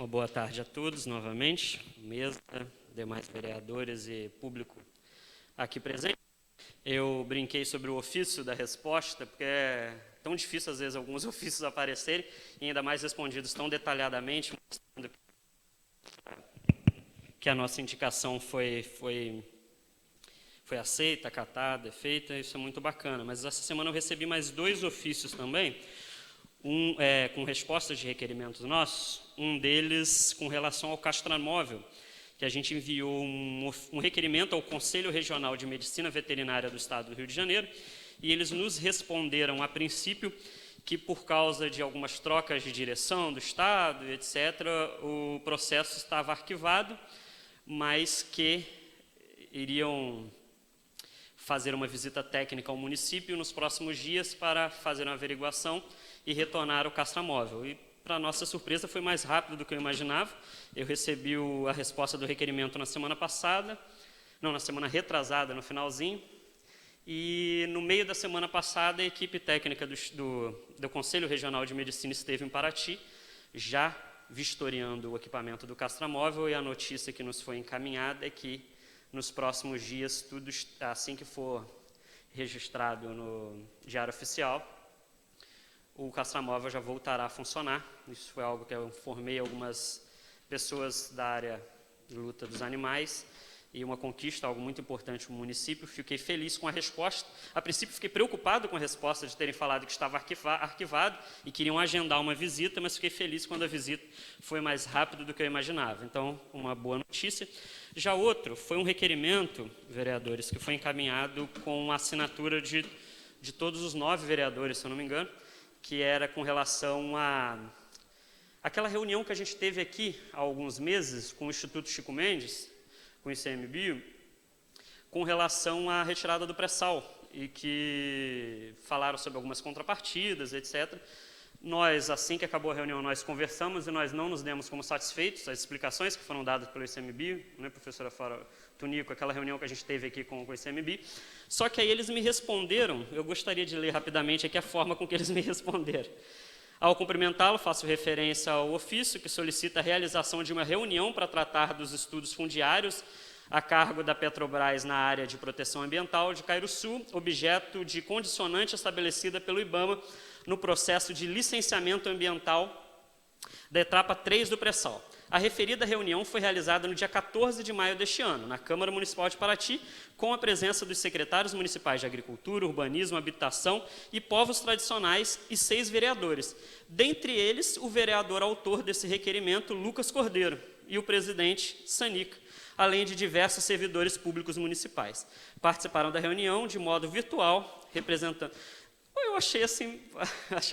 Uma boa tarde a todos, novamente, mesa, demais vereadores e público aqui presente. Eu brinquei sobre o ofício da resposta, porque é tão difícil, às vezes, alguns ofícios aparecerem, e ainda mais respondidos tão detalhadamente, mostrando que a nossa indicação foi aceita, acatada, feita, isso é muito bacana. Mas essa semana eu recebi mais 2 ofícios também, com respostas de requerimentos nossos, um deles com relação ao castramóvel, que a gente enviou um requerimento ao Conselho Regional de Medicina Veterinária do Estado do Rio de Janeiro, e eles nos responderam, a princípio, que por causa de algumas trocas de direção do Estado, etc., o processo estava arquivado, mas que iriam fazer uma visita técnica ao município nos próximos dias para fazer uma averiguação e retornar o castramóvel. E, para nossa surpresa, foi mais rápido do que eu imaginava. Eu recebi a resposta do requerimento na semana retrasada, no finalzinho, e no meio da semana passada a equipe técnica do Conselho Regional de Medicina esteve em Paraty, já vistoriando o equipamento do castramóvel, e a notícia que nos foi encaminhada é que nos próximos dias, tudo assim que for registrado no Diário Oficial, o castramóvel já voltará a funcionar. Isso foi algo que eu informei algumas pessoas da área de luta dos animais, e uma conquista, algo muito importante para o município. Fiquei feliz com a resposta. A princípio, fiquei preocupado com a resposta de terem falado que estava arquivado e queriam agendar uma visita, mas fiquei feliz quando a visita foi mais rápido do que eu imaginava. Então, uma boa notícia. Já outro foi um requerimento, vereadores, que foi encaminhado com a assinatura de todos os 9 vereadores, se eu não me engano, que era com relação àquela reunião que a gente teve aqui há alguns meses com o Instituto Chico Mendes, com o ICMBio, com relação à retirada do pré-sal, e que falaram sobre algumas contrapartidas, etc. Nós, assim que acabou a reunião, nós conversamos e nós não nos demos como satisfeitos as explicações que foram dadas pelo ICMBio, né, professora Tunico, aquela reunião que a gente teve aqui com o ICMBio. Só que aí eles me responderam, eu gostaria de ler rapidamente aqui a forma com que eles me responderam. Ao cumprimentá-lo, faço referência ao ofício que solicita a realização de uma reunião para tratar dos estudos fundiários a cargo da Petrobras na área de proteção ambiental de Cairuçu, objeto de condicionante estabelecida pelo IBAMA no processo de licenciamento ambiental da etapa 3 do pré-sal. A referida reunião foi realizada no dia 14 de maio deste ano, na Câmara Municipal de Paraty, com a presença dos secretários municipais de Agricultura, Urbanismo, Habitação e Povos Tradicionais e 6 vereadores. Dentre eles, o vereador autor desse requerimento, Lucas Cordeiro, e o presidente, Sanica, além de diversos servidores públicos municipais. Participaram da reunião de modo virtual, representando... Eu achei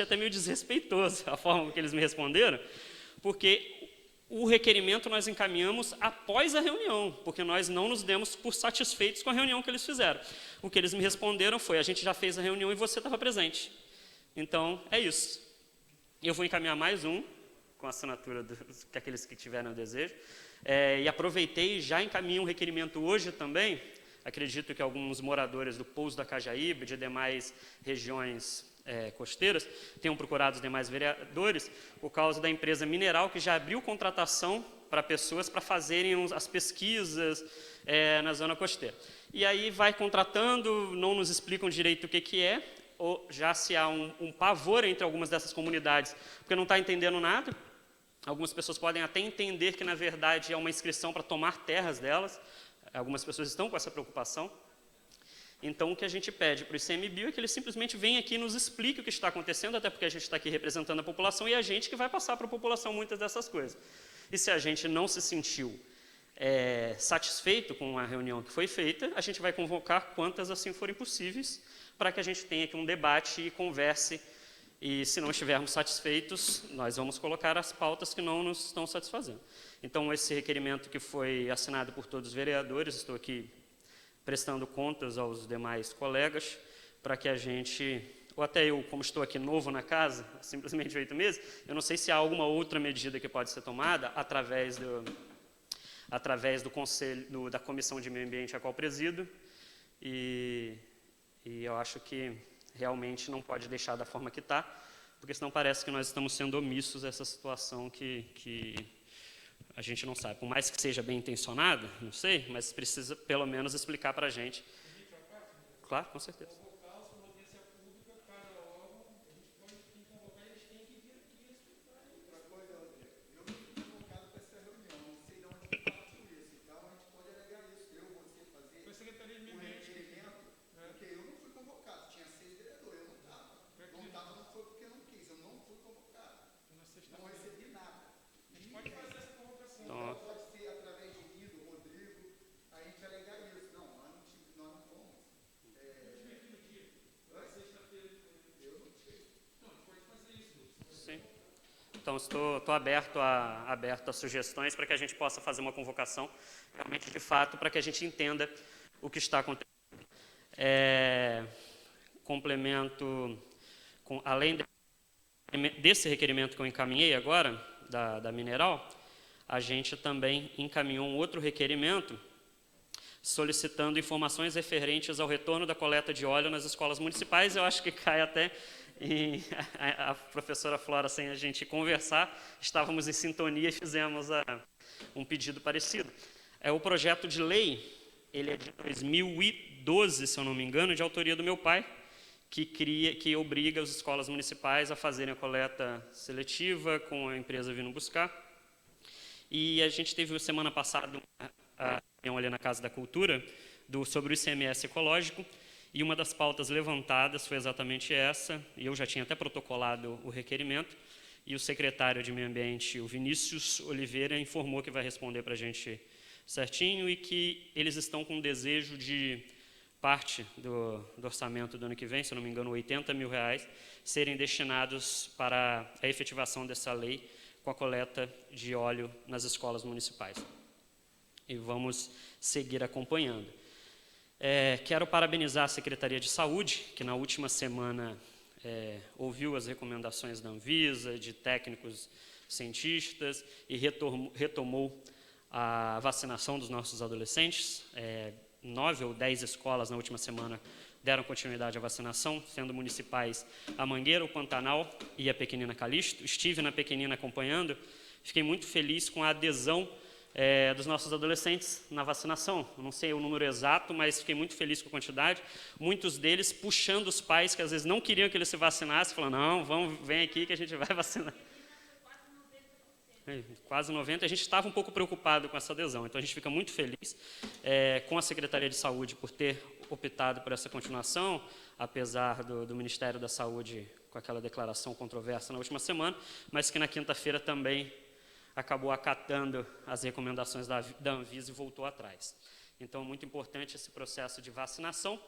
até meio desrespeitoso a forma que eles me responderam, porque o requerimento nós encaminhamos após a reunião, porque nós não nos demos por satisfeitos com a reunião que eles fizeram. O que eles me responderam foi: a gente já fez a reunião e você estava presente. Então, é isso. Eu vou encaminhar mais um, com a assinatura daqueles que tiveram o desejo, e aproveitei e já encaminhei um requerimento hoje também. Acredito que alguns moradores do Pouso da Cajaíba e de demais regiões costeiras tenham procurado os demais vereadores por causa da empresa Mineral, que já abriu contratação para pessoas para fazerem as pesquisas na zona costeira. E aí vai contratando, não nos explicam direito o que é, ou já se há um pavor entre algumas dessas comunidades, porque não está entendendo nada. Algumas pessoas podem até entender que, na verdade, é uma inscrição para tomar terras delas. Algumas pessoas estão com essa preocupação. Então, o que a gente pede para o ICMBio é que ele simplesmente venha aqui e nos explique o que está acontecendo, até porque a gente está aqui representando a população e é a gente que vai passar para a população muitas dessas coisas. E se a gente não se sentiu satisfeito com a reunião que foi feita, a gente vai convocar quantas assim forem possíveis, para que a gente tenha aqui um debate e converse. E, se não estivermos satisfeitos, nós vamos colocar as pautas que não nos estão satisfazendo. Então, esse requerimento que foi assinado por todos os vereadores, estou aqui prestando contas aos demais colegas, para que a gente, ou até eu, como estou aqui novo na casa, simplesmente 8 meses, eu não sei se há alguma outra medida que pode ser tomada através do Conselho, da Comissão de Meio Ambiente a qual presido, e eu acho que realmente não pode deixar da forma que está, porque senão parece que nós estamos sendo omissos a essa situação que A gente não sabe. Por mais que seja bem intencionada, não sei, mas precisa pelo menos explicar para a gente. Claro, com certeza. Então, estou aberto a sugestões para que a gente possa fazer uma convocação, realmente, de fato, para que a gente entenda o que está acontecendo. Complemento, além desse requerimento que eu encaminhei agora, da Mineral, a gente também encaminhou um outro requerimento solicitando informações referentes ao retorno da coleta de óleo nas escolas municipais. Eu acho que cai até em a professora Flora, sem a gente conversar, estávamos em sintonia e fizemos um pedido parecido. O projeto de lei, ele é de 2012, se eu não me engano, de autoria do meu pai, que obriga as escolas municipais a fazerem a coleta seletiva com a empresa vindo buscar. E a gente teve, semana passada, a reunião ali na Casa da Cultura, sobre o ICMS ecológico, e uma das pautas levantadas foi exatamente essa, e eu já tinha até protocolado o requerimento, e o secretário de Meio Ambiente, o Vinícius Oliveira, informou que vai responder para a gente certinho e que eles estão com desejo de parte do orçamento do ano que vem, se eu não me engano, R$80 mil, serem destinados para a efetivação dessa lei com a coleta de óleo nas escolas municipais. E vamos seguir acompanhando. Quero parabenizar a Secretaria de Saúde, que na última semana ouviu as recomendações da Anvisa, de técnicos cientistas, e retomou a vacinação dos nossos adolescentes. 9 ou 10 escolas na última semana deram continuidade à vacinação, sendo municipais a Mangueira, o Pantanal e a Pequenina Calixto. Estive na Pequenina acompanhando, fiquei muito feliz com a adesão dos nossos adolescentes na vacinação. Não sei o número exato, mas fiquei muito feliz com a quantidade. Muitos deles puxando os pais, que às vezes não queriam que eles se vacinassem, falando, não, vem aqui que a gente vai vacinar. Quase 90%. A gente estava um pouco preocupado com essa adesão, então a gente fica muito feliz com a Secretaria de Saúde por ter optado por essa continuação, apesar do Ministério da Saúde com aquela declaração controversa na última semana, mas que na quinta-feira também acabou acatando as recomendações da Anvisa e voltou atrás. Então, é muito importante esse processo de vacinação.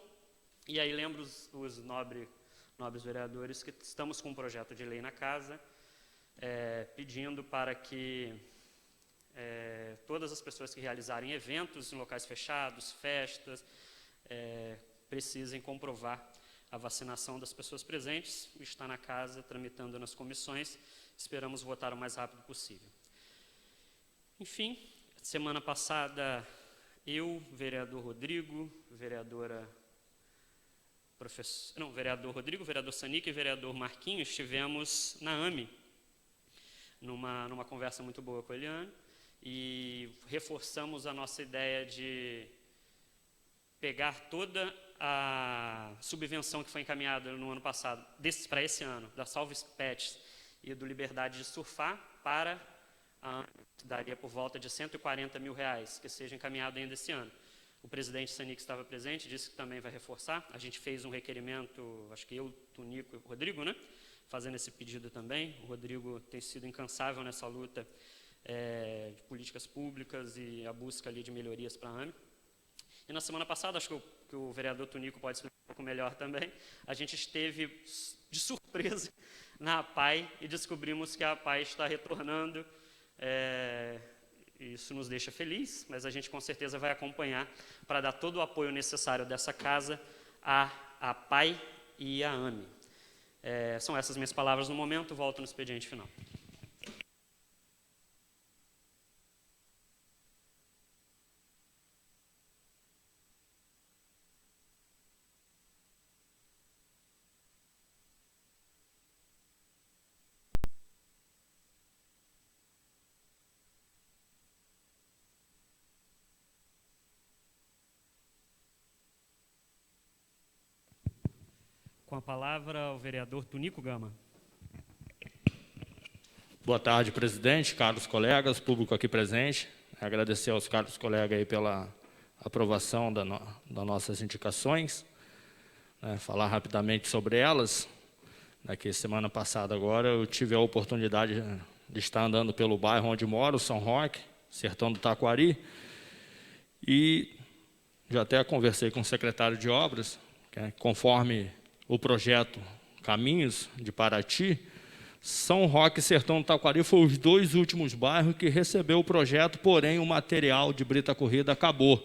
E aí lembro os nobres vereadores que estamos com um projeto de lei na casa, pedindo para que todas as pessoas que realizarem eventos em locais fechados, festas, precisem comprovar a vacinação das pessoas presentes. Está na casa, tramitando nas comissões. Esperamos votar o mais rápido possível. Enfim, semana passada, eu, vereador Rodrigo, vereador Sanic e vereador Marquinhos estivemos na AME, numa conversa muito boa com a Eliane, e reforçamos a nossa ideia de pegar toda a subvenção que foi encaminhada no ano passado, para esse ano, da Salve Pets e do Liberdade de Surfar, para a AME, que daria por volta de R$140 mil, que seja encaminhado ainda esse ano. O presidente Sanic estava presente, disse que também vai reforçar. A gente fez um requerimento, acho que eu, Tunico e o Rodrigo, fazendo esse pedido também. O Rodrigo tem sido incansável nessa luta de políticas públicas e a busca ali de melhorias para a AME. E na semana passada, acho que o vereador Tunico pode explicar um pouco melhor também, a gente esteve de surpresa na APAI e descobrimos que a APAI está retornando. Isso nos deixa feliz, mas a gente com certeza vai acompanhar para dar todo o apoio necessário dessa casa à APAI e à AME. São essas minhas palavras no momento, volto no expediente final. Com a palavra, o vereador Tunico Gama. Boa tarde, presidente, caros colegas, público aqui presente. Agradecer aos caros colegas aí pela aprovação das nossas indicações. Falar rapidamente sobre elas. Que semana passada agora eu tive a oportunidade de estar andando pelo bairro onde moro, São Roque, sertão do Taquari, e já até conversei com o secretário de obras, conforme o projeto Caminhos de Paraty, São Roque e sertão do Taquari foram os 2 últimos bairros que recebeu o projeto, porém o material de brita corrida acabou.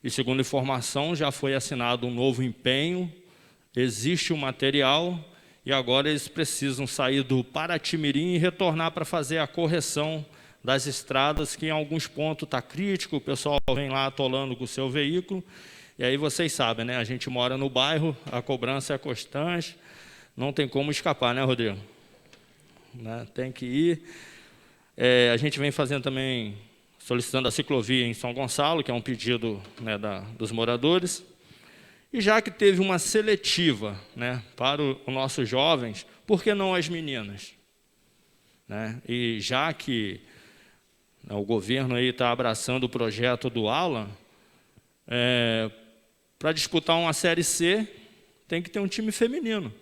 E segundo informação, já foi assinado um novo empenho, existe o material, e agora eles precisam sair do Paraty-Mirim e retornar para fazer a correção das estradas, que em alguns pontos está crítico, o pessoal vem lá atolando com o seu veículo, e aí vocês sabem, né? A gente mora no bairro, a cobrança é constante, não tem como escapar, né, Rodrigo? Tem que ir. A gente vem fazendo também, solicitando a ciclovia em São Gonçalo, que é um pedido, né, dos moradores. E já que teve uma seletiva, né, para os nossos jovens, por que não as meninas? E já que o governo está abraçando o projeto do Aula, para disputar uma Série C, tem que ter um time feminino.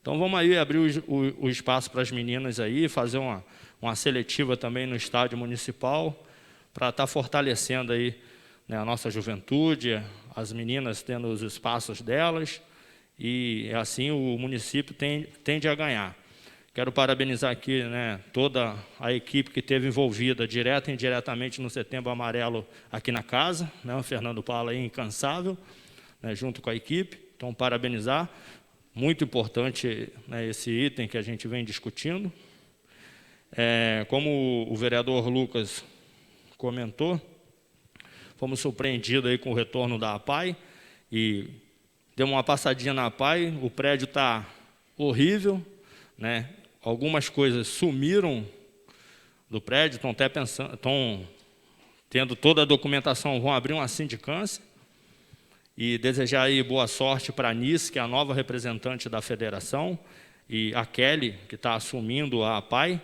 Então, vamos aí abrir o espaço para as meninas aí, fazer uma seletiva também no estádio municipal, para estar fortalecendo aí, né, a nossa juventude, as meninas tendo os espaços delas, e assim o município tende a ganhar. Quero parabenizar aqui, né, toda a equipe que esteve envolvida, direta e indiretamente, no Setembro Amarelo aqui na casa, né, o Fernando Paula aí, incansável, né, junto com a equipe. Então, parabenizar. Muito importante, né, esse item que a gente vem discutindo. Como o vereador Lucas comentou, fomos surpreendidos aí com o retorno da APAI, e demos uma passadinha na APAI, o prédio está horrível, né? Algumas coisas sumiram do prédio, estão até pensando, estão tendo toda a documentação, vão abrir uma sindicância, e desejar aí boa sorte para a Nice, que é a nova representante da federação, e a Kelly, que está assumindo a APAI.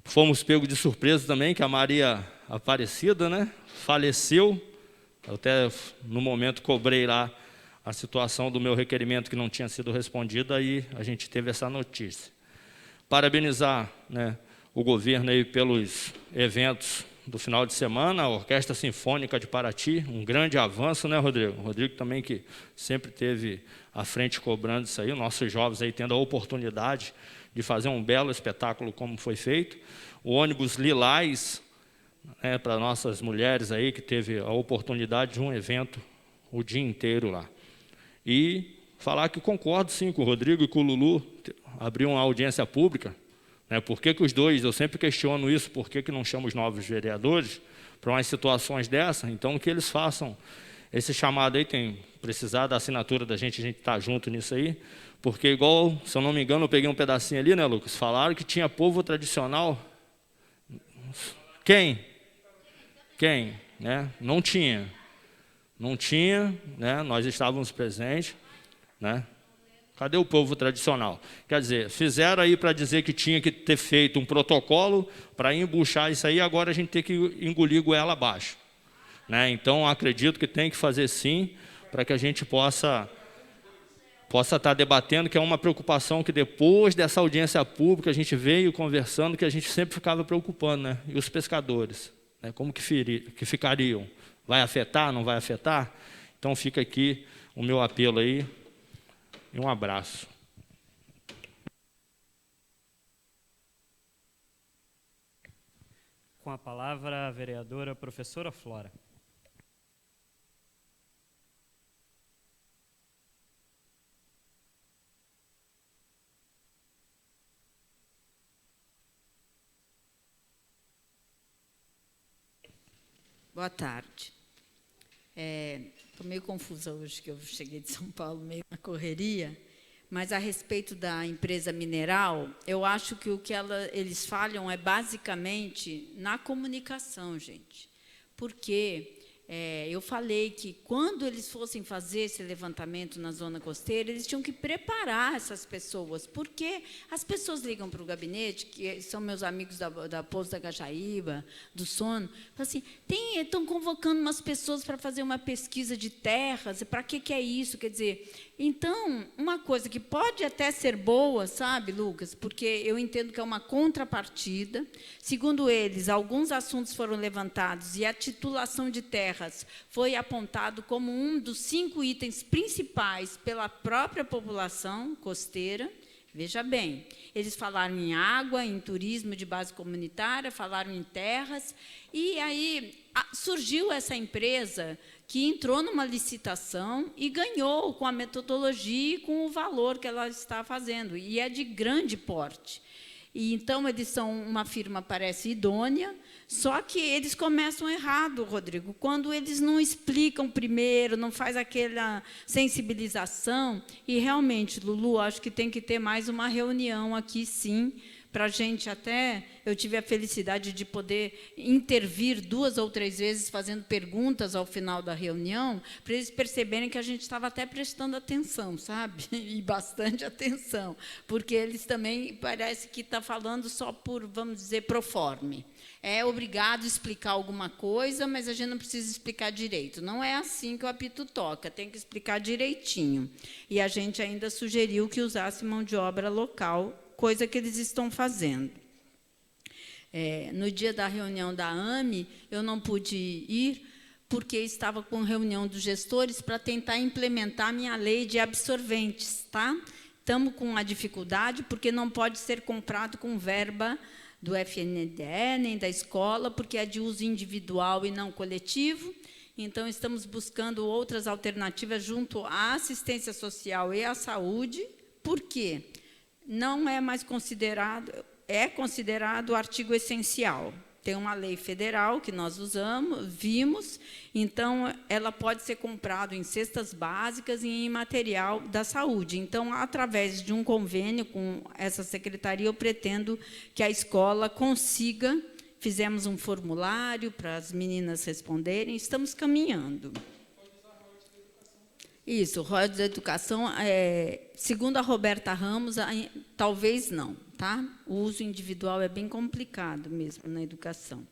Fomos pegos de surpresa também, que a Maria Aparecida, né, faleceu. Eu até, no momento, cobrei lá a situação do meu requerimento que não tinha sido respondido, aí a gente teve essa notícia. Parabenizar, né, o governo aí pelos eventos do final de semana, a Orquestra Sinfônica de Paraty, um grande avanço, né, Rodrigo? O Rodrigo também, que sempre teve à frente cobrando isso aí, os nossos jovens aí tendo a oportunidade de fazer um belo espetáculo como foi feito. O ônibus Lilás, né, para nossas mulheres aí, que teve a oportunidade de um evento o dia inteiro lá. E falar que concordo, sim, com o Rodrigo e com o Lulu, abrir uma audiência pública. Por que os dois, eu sempre questiono isso, por que não chamam os novos vereadores para umas situações dessas? Então, que eles façam esse chamado aí, tem precisar da assinatura da gente, a gente está junto nisso aí, porque igual, se eu não me engano, eu peguei um pedacinho ali, né, Lucas? Falaram que tinha povo tradicional. Quem? Né? Não tinha. Não tinha, né? Nós estávamos presentes, né? Cadê o povo tradicional? Quer dizer, fizeram aí para dizer que tinha que ter feito um protocolo para embuchar isso aí, agora a gente tem que engolir goela abaixo. Né? Então, acredito que tem que fazer sim, para que a gente possa estar debatendo, que é uma preocupação que depois dessa audiência pública a gente veio conversando, que a gente sempre ficava preocupando, né? E os pescadores, né? Como que ficariam? Vai afetar, não vai afetar? Então, fica aqui o meu apelo aí. E um abraço. Com a palavra, a vereadora professora Flora. Boa tarde. Estou meio confusa hoje, que eu cheguei de São Paulo meio na correria, mas a respeito da empresa mineral, eu acho que o que eles falham é basicamente na comunicação, gente. Porque eu falei que, quando eles fossem fazer esse levantamento na zona costeira, eles tinham que preparar essas pessoas, porque as pessoas ligam para o gabinete, que são meus amigos da Pouso da Cajaíba, do Sono, falam assim, estão convocando umas pessoas para fazer uma pesquisa de terras, para que é isso? Quer dizer, então, uma coisa que pode até ser boa, sabe, Lucas, porque eu entendo que é uma contrapartida. Segundo eles, alguns assuntos foram levantados e a titulação de terras foi apontado como um dos 5 itens principais pela própria população costeira. Veja bem, eles falaram em água, em turismo de base comunitária, falaram em terras, e aí surgiu essa empresa que entrou numa licitação e ganhou com a metodologia e com o valor que ela está fazendo, e é de grande porte. E, então, eles são uma firma, parece, idônea, só que eles começam errado, Rodrigo, quando eles não explicam primeiro, não faz aquela sensibilização, e, realmente, Lulu, acho que tem que ter mais uma reunião aqui, sim, para a gente até, eu tive a felicidade de poder intervir 2 ou 3 vezes, fazendo perguntas ao final da reunião, para eles perceberem que a gente estava até prestando atenção, sabe? E bastante atenção, porque eles também parece que está falando só por, vamos dizer, pro forme. É obrigado a explicar alguma coisa, mas a gente não precisa explicar direito. Não é assim que o apito toca, tem que explicar direitinho. E a gente ainda sugeriu que usasse mão de obra local, coisa que eles estão fazendo. No dia da reunião da AME, eu não pude ir, porque estava com reunião dos gestores para tentar implementar a minha lei de absorventes. Tá? Estamos com uma dificuldade, porque não pode ser comprado com verba do FNDE, nem da escola, porque é de uso individual e não coletivo. Então, estamos buscando outras alternativas junto à assistência social e à saúde. Por quê? Não é mais considerado, é considerado artigo essencial. Tem uma lei federal que nós vimos, então, ela pode ser comprada em cestas básicas e em material da saúde. Então, através de um convênio com essa secretaria, eu pretendo que a escola consiga, fizemos um formulário para as meninas responderem, estamos caminhando. Isso, royalties da educação, segundo a Roberta Ramos, talvez não, tá? O uso individual é bem complicado mesmo na educação.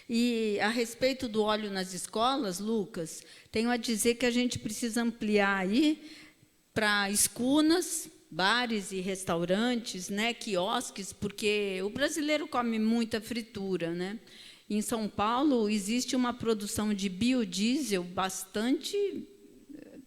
E, a respeito do óleo nas escolas, Lucas, tenho a dizer que a gente precisa ampliar aí para escunas, bares e restaurantes, né, quiosques, porque o brasileiro come muita fritura, né? Em São Paulo, existe uma produção de biodiesel bastante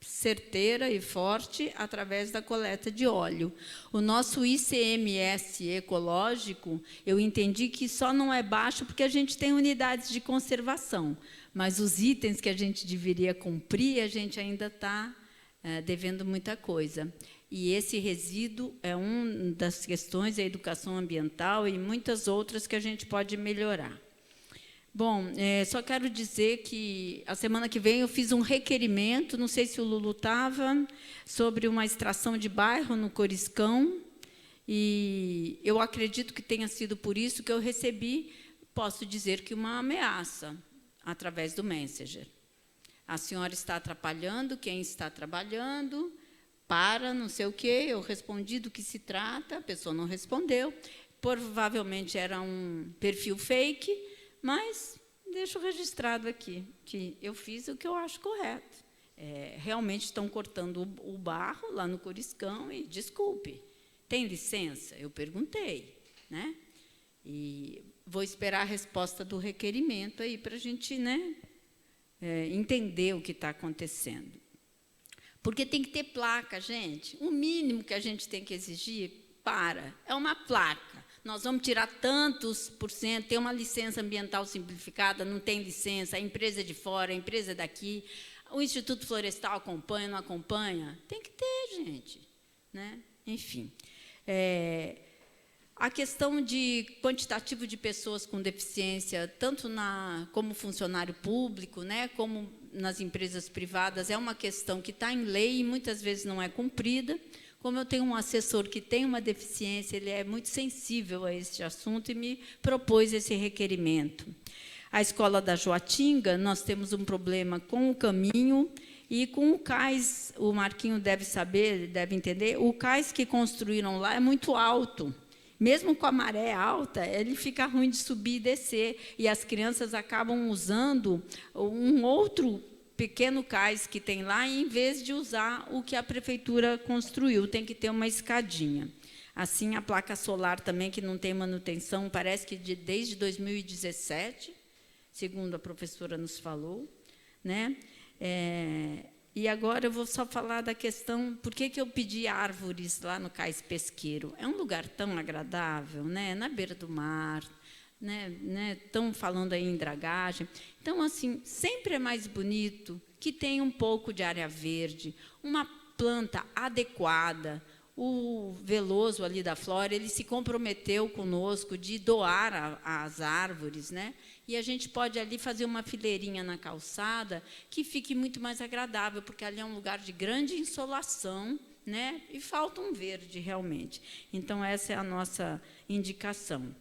certeira e forte através da coleta de óleo. O nosso ICMS ecológico, eu entendi que só não é baixo porque a gente tem unidades de conservação, mas os itens que a gente deveria cumprir, a gente ainda está devendo muita coisa. E esse resíduo é uma das questões da educação ambiental e muitas outras que a gente pode melhorar. Bom, só quero dizer que a semana que vem eu fiz um requerimento, não sei se o Lulu estava, sobre uma extração de bairro no Coriscão, e eu acredito que tenha sido por isso que eu recebi, posso dizer que uma ameaça, através do Messenger. A senhora está atrapalhando quem está trabalhando, para não sei o quê, eu respondi do que se trata, a pessoa não respondeu, provavelmente era um perfil fake, mas deixo registrado aqui que eu fiz o que eu acho correto. Realmente estão cortando o barro lá no Coriscão e, desculpe, tem licença? Eu perguntei, né? E vou esperar a resposta do requerimento aí para a gente, né, entender o que está acontecendo. Porque tem que ter placa, gente. O mínimo que a gente tem que exigir é uma placa. Nós vamos tirar tantos por cento, tem uma licença ambiental simplificada, não tem licença, a empresa é de fora, a empresa é daqui, o Instituto Florestal acompanha, não acompanha? Tem que ter, gente. Né? Enfim. A questão de quantitativo de pessoas com deficiência, tanto como funcionário público, né, como nas empresas privadas, é uma questão que está em lei e muitas vezes não é cumprida. Como eu tenho um assessor que tem uma deficiência, ele é muito sensível a esse assunto e me propôs esse requerimento. A escola da Joatinga, nós temos um problema com o caminho e com o cais. O Marquinho deve saber, deve entender, o cais que construíram lá é muito alto. Mesmo com a maré alta, ele fica ruim de subir e descer, e as crianças acabam usando um outro pequeno cais que tem lá, em vez de usar o que a prefeitura construiu, tem que ter uma escadinha. Assim, a placa solar também, que não tem manutenção, parece que desde 2017, segundo a professora nos falou, né? E agora eu vou só falar da questão, por que eu pedi árvores lá no Cais Pesqueiro? É um lugar tão agradável, né? Na beira do mar, né? Estão falando aí em dragagem. Então, assim, sempre é mais bonito que tenha um pouco de área verde, uma planta adequada. O Veloso, ali da Flora, ele se comprometeu conosco de doar as árvores, né? E a gente pode ali fazer uma fileirinha na calçada que fique muito mais agradável, porque ali é um lugar de grande insolação, né? E falta um verde, realmente. Então, essa é a nossa indicação.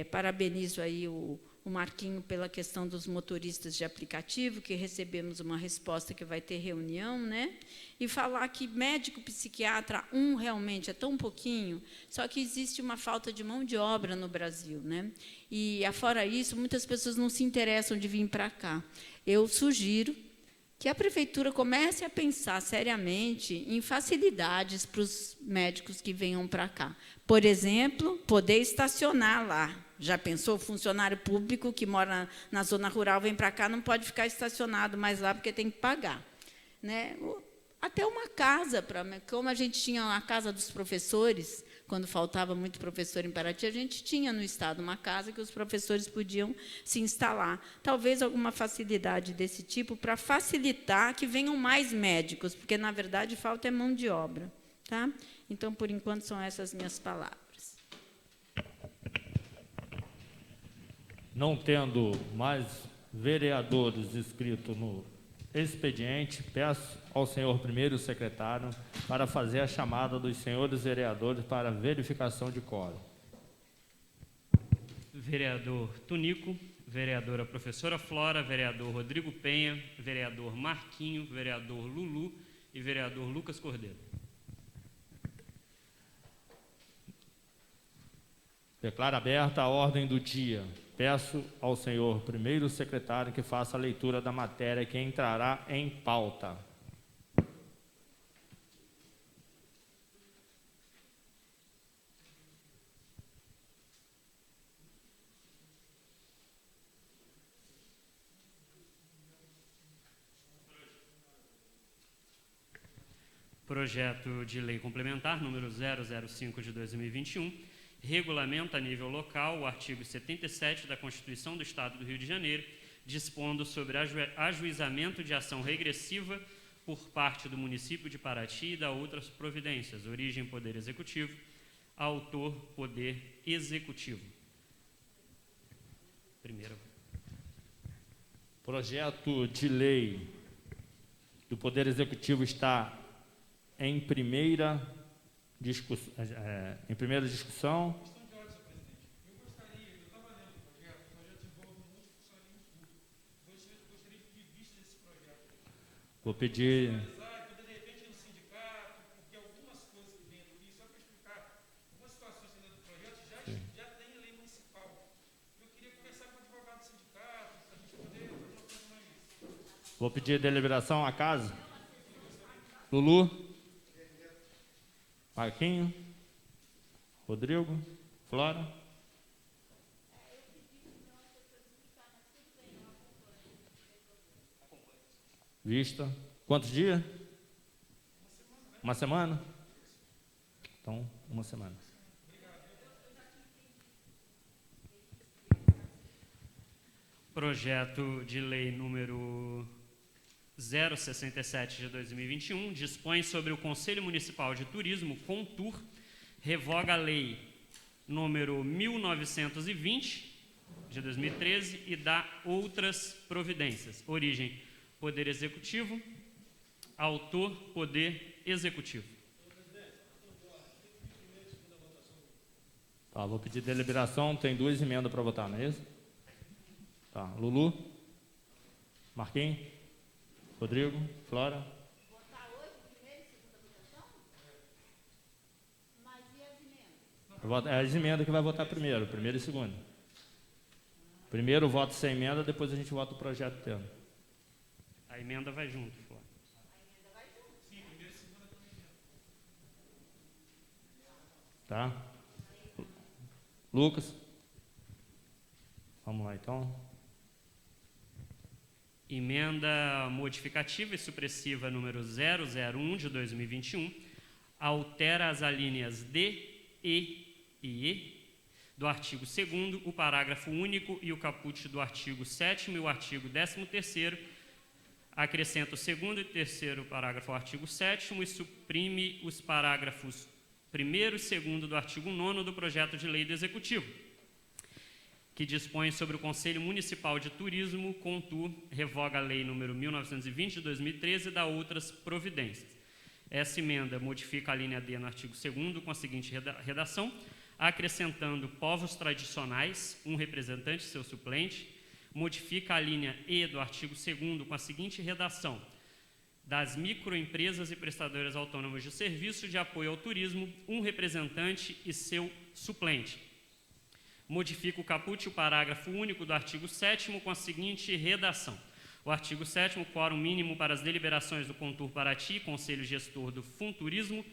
Parabenizo aí o Marquinho pela questão dos motoristas de aplicativo, que recebemos uma resposta que vai ter reunião, né? E falar que médico psiquiatra, realmente é tão pouquinho, só que existe uma falta de mão de obra no Brasil, né? E, afora isso, muitas pessoas não se interessam de vir para cá. Eu sugiro que a prefeitura comece a pensar seriamente em facilidades para os médicos que venham para cá. Por exemplo, poder estacionar lá. Já pensou? O funcionário público que mora na zona rural vem para cá, não pode ficar estacionado mais lá, porque tem que pagar, né? Até uma casa, como a gente tinha a casa dos professores, quando faltava muito professor em Paraty, a gente tinha no estado uma casa que os professores podiam se instalar. Talvez alguma facilidade desse tipo para facilitar que venham mais médicos, porque, na verdade, falta é mão de obra. Tá? Então, por enquanto, são essas minhas palavras. Não tendo mais vereadores inscritos no expediente, peço ao senhor primeiro secretário para fazer a chamada dos senhores vereadores para verificação de quórum. Vereador Tunico, vereadora professora Flora, vereador Rodrigo Penha, vereador Marquinho, vereador Lulu e vereador Lucas Cordeiro. Declaro aberta a ordem do dia. Peço ao senhor primeiro secretário que faça a leitura da matéria que entrará em pauta. Projeto de lei complementar número 005 de 2021, regulamenta a nível local o artigo 77 da Constituição do Estado do Rio de Janeiro, dispondo sobre ajuizamento de ação regressiva por parte do município de Paraty e da outras providências. Origem, Poder Executivo. Autor, Poder Executivo. Primeiro. Projeto de lei do Poder Executivo está em primeira discussão. Vou pedir. Vou pedir deliberação à casa. Lulu. Marquinho, Rodrigo, Flora. Vista. Quantos dias? Uma semana? Então, uma semana. Projeto de lei número 067 de 2021 dispõe sobre o Conselho Municipal de Turismo, CONTUR, revoga a lei número 1920 de 2013 e dá outras providências. Origem, Poder Executivo. Autor, Poder Executivo. Tá, vou pedir deliberação, tem 2 emendas para votar, não é isso? Tá. Lulu? Marquinhos? Rodrigo? Flora? Votar hoje, primeira e segunda votação? Mas e as emendas? É as emendas que vai votar primeiro e segundo. Primeiro voto sem emenda, depois a gente vota o projeto inteiro. A emenda vai junto, Flora. Tá? Lucas? Vamos lá, então. Emenda modificativa e supressiva número 001 de 2021 altera as alíneas D, E e E do artigo 2º, o parágrafo único e o caput do artigo 7º e o artigo 13º, acrescenta o 2º e 3º parágrafo ao artigo 7º e suprime os parágrafos 1º e 2º do artigo 9º do projeto de lei do Executivo, que dispõe sobre o Conselho Municipal de Turismo, contur, revoga a Lei nº 1920 de 2013 e dá outras providências. Essa emenda modifica a linha D no artigo 2º com a seguinte redação: acrescentando povos tradicionais, um representante e seu suplente. Modifica a linha E do artigo 2º com a seguinte redação: das microempresas e prestadoras autônomas de serviço de apoio ao turismo, um representante e seu suplente. Modifica o caput e o parágrafo único do artigo 7º com a seguinte redação: o artigo 7º, quórum mínimo para as deliberações do Contur Paraty, Conselho Gestor do Funturismo,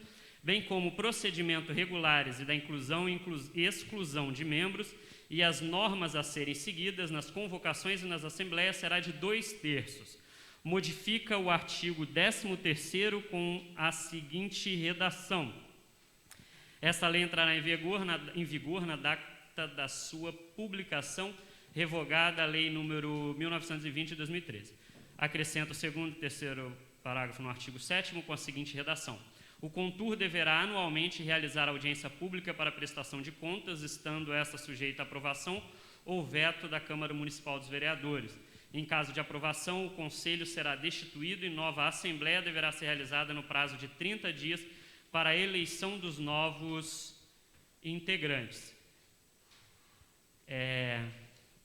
bem como procedimento regulares e da inclusão e exclusão de membros e as normas a serem seguidas nas convocações e nas assembleias será de 2/3. Modifica o artigo 13º com a seguinte redação: esta lei entrará em vigor na data da sua publicação, revogada a Lei nº 1920 de 2013. Acrescenta o 2º e 3º parágrafo no artigo 7º com a seguinte redação: o Contur deverá anualmente realizar audiência pública para prestação de contas, estando esta sujeita à aprovação ou veto da Câmara Municipal dos Vereadores. Em caso de aprovação, o Conselho será destituído e nova Assembleia deverá ser realizada no prazo de 30 dias para a eleição dos novos integrantes.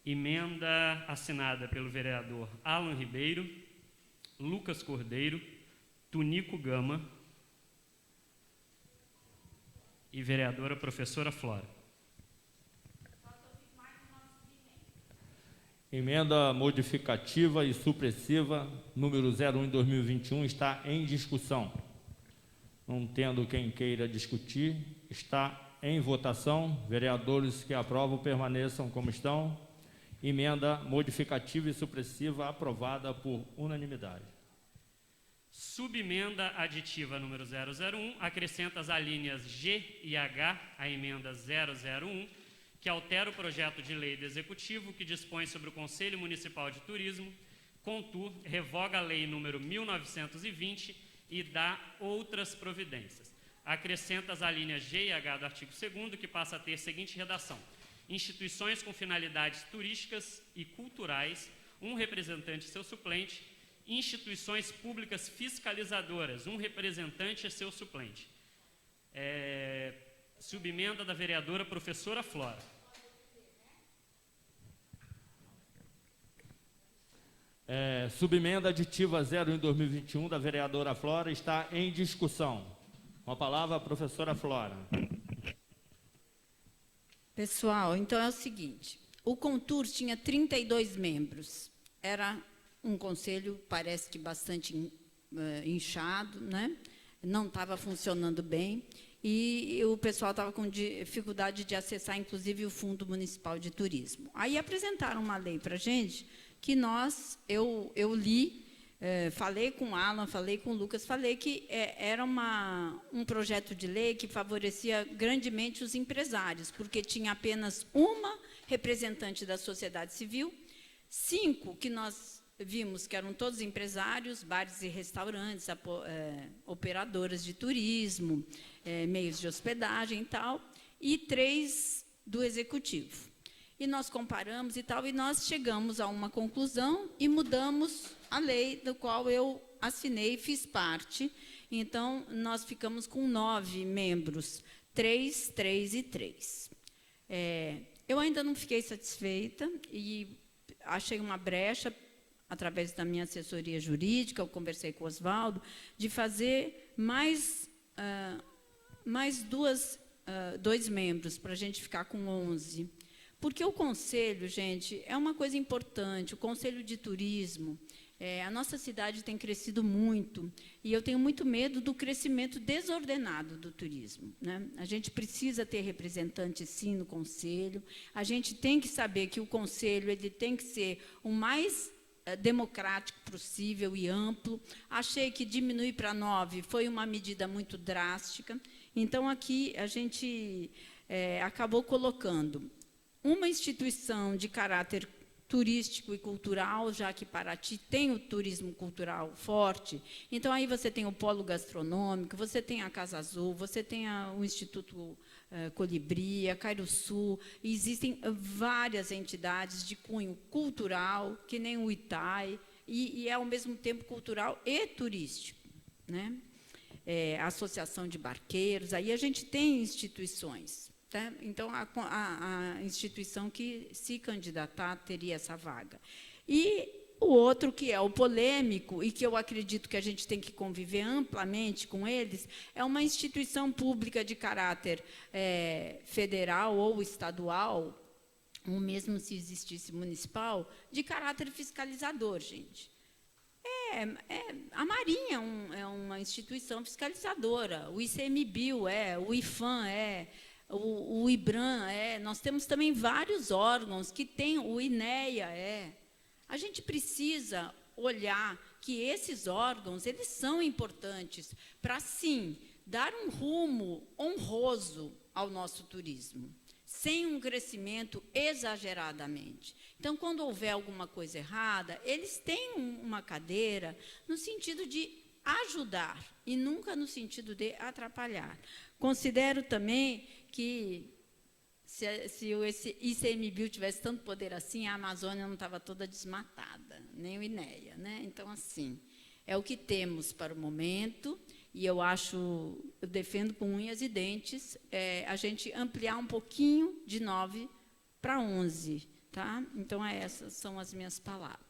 Emenda assinada pelo vereador Alan Ribeiro, Lucas Cordeiro, Tunico Gama e vereadora professora Flora. Emenda modificativa e supressiva número 01 de 2021 está em discussão. Não tendo quem queira discutir, está em votação. Vereadores que aprovam permaneçam como estão. Emenda modificativa e supressiva aprovada por unanimidade. Subemenda aditiva número 001 acrescenta as alíneas G e H à emenda 001, que altera o projeto de lei do Executivo que dispõe sobre o Conselho Municipal de Turismo, contur, revoga a Lei nº 1920 e dá outras providências. Acrescenta as alíneas G e H do artigo 2º, que passa a ter a seguinte redação: instituições com finalidades turísticas e culturais, um representante e seu suplente; instituições públicas fiscalizadoras, um representante e seu suplente. Subemenda da vereadora professora Flora. Subemenda aditiva 01 de 2021 da vereadora Flora está em discussão. Com a palavra a professora Flora. Pessoal, então é o seguinte: o Contur tinha 32 membros. Era um conselho, parece que bastante inchado, né? Não estava funcionando bem. E o pessoal estava com dificuldade de acessar, inclusive, o Fundo Municipal de Turismo. Aí apresentaram uma lei para a gente, que eu li, falei com o Alan, falei com o Lucas, falei que era um projeto de lei que favorecia grandemente os empresários, porque tinha apenas uma representante da sociedade civil, 5 que nós vimos que eram todos empresários, bares e restaurantes, operadoras de turismo, meios de hospedagem e tal, e 3 do executivo. E nós comparamos e tal, e nós chegamos a uma conclusão e mudamos a lei, do qual eu assinei e fiz parte. Então, nós ficamos com 9 membros, 3, 3 e 3. Eu ainda não fiquei satisfeita e achei uma brecha, através da minha assessoria jurídica, eu conversei com o Oswaldo, de fazer mais 2 membros, para a gente ficar com 11. Porque o conselho, gente, é uma coisa importante, o conselho de turismo. A nossa cidade tem crescido muito, e eu tenho muito medo do crescimento desordenado do turismo, né? A gente precisa ter representantes, sim, no conselho. A gente tem que saber que o conselho ele tem que ser o mais democrático possível e amplo. Achei que diminuir para 9 foi uma medida muito drástica. Então, aqui, a gente acabou colocando uma instituição de caráter turístico e cultural, já que Paraty tem o turismo cultural forte. Então, aí você tem o polo gastronômico, você tem a Casa Azul, você tem o Instituto Colibri, a Cairuçu, e existem várias entidades de cunho cultural, que nem o Itai, e ao mesmo tempo cultural e turístico, né? A Associação de Barqueiros, aí a gente tem instituições. Tá? Então, a instituição que se candidatar teria essa vaga. E o outro, que é o polêmico, e que eu acredito que a gente tem que conviver amplamente com eles, é uma instituição pública de caráter federal ou estadual, ou mesmo se existisse municipal, de caráter fiscalizador, gente. A Marinha é uma instituição fiscalizadora, o ICMBio o IFAM o IBRAM nós temos também vários órgãos que têm, o INEA A gente precisa olhar que esses órgãos, eles são importantes para, sim, dar um rumo honroso ao nosso turismo, sem um crescimento exageradamente. Então, quando houver alguma coisa errada, eles têm uma cadeira no sentido de ajudar e nunca no sentido de atrapalhar. Considero também que, se esse ICMBio tivesse tanto poder assim, a Amazônia não estava toda desmatada, nem o INEA, né? Então, assim, é o que temos para o momento, e eu defendo com unhas e dentes, a gente ampliar um pouquinho de 9 para 11, tá? Então, essas são as minhas palavras.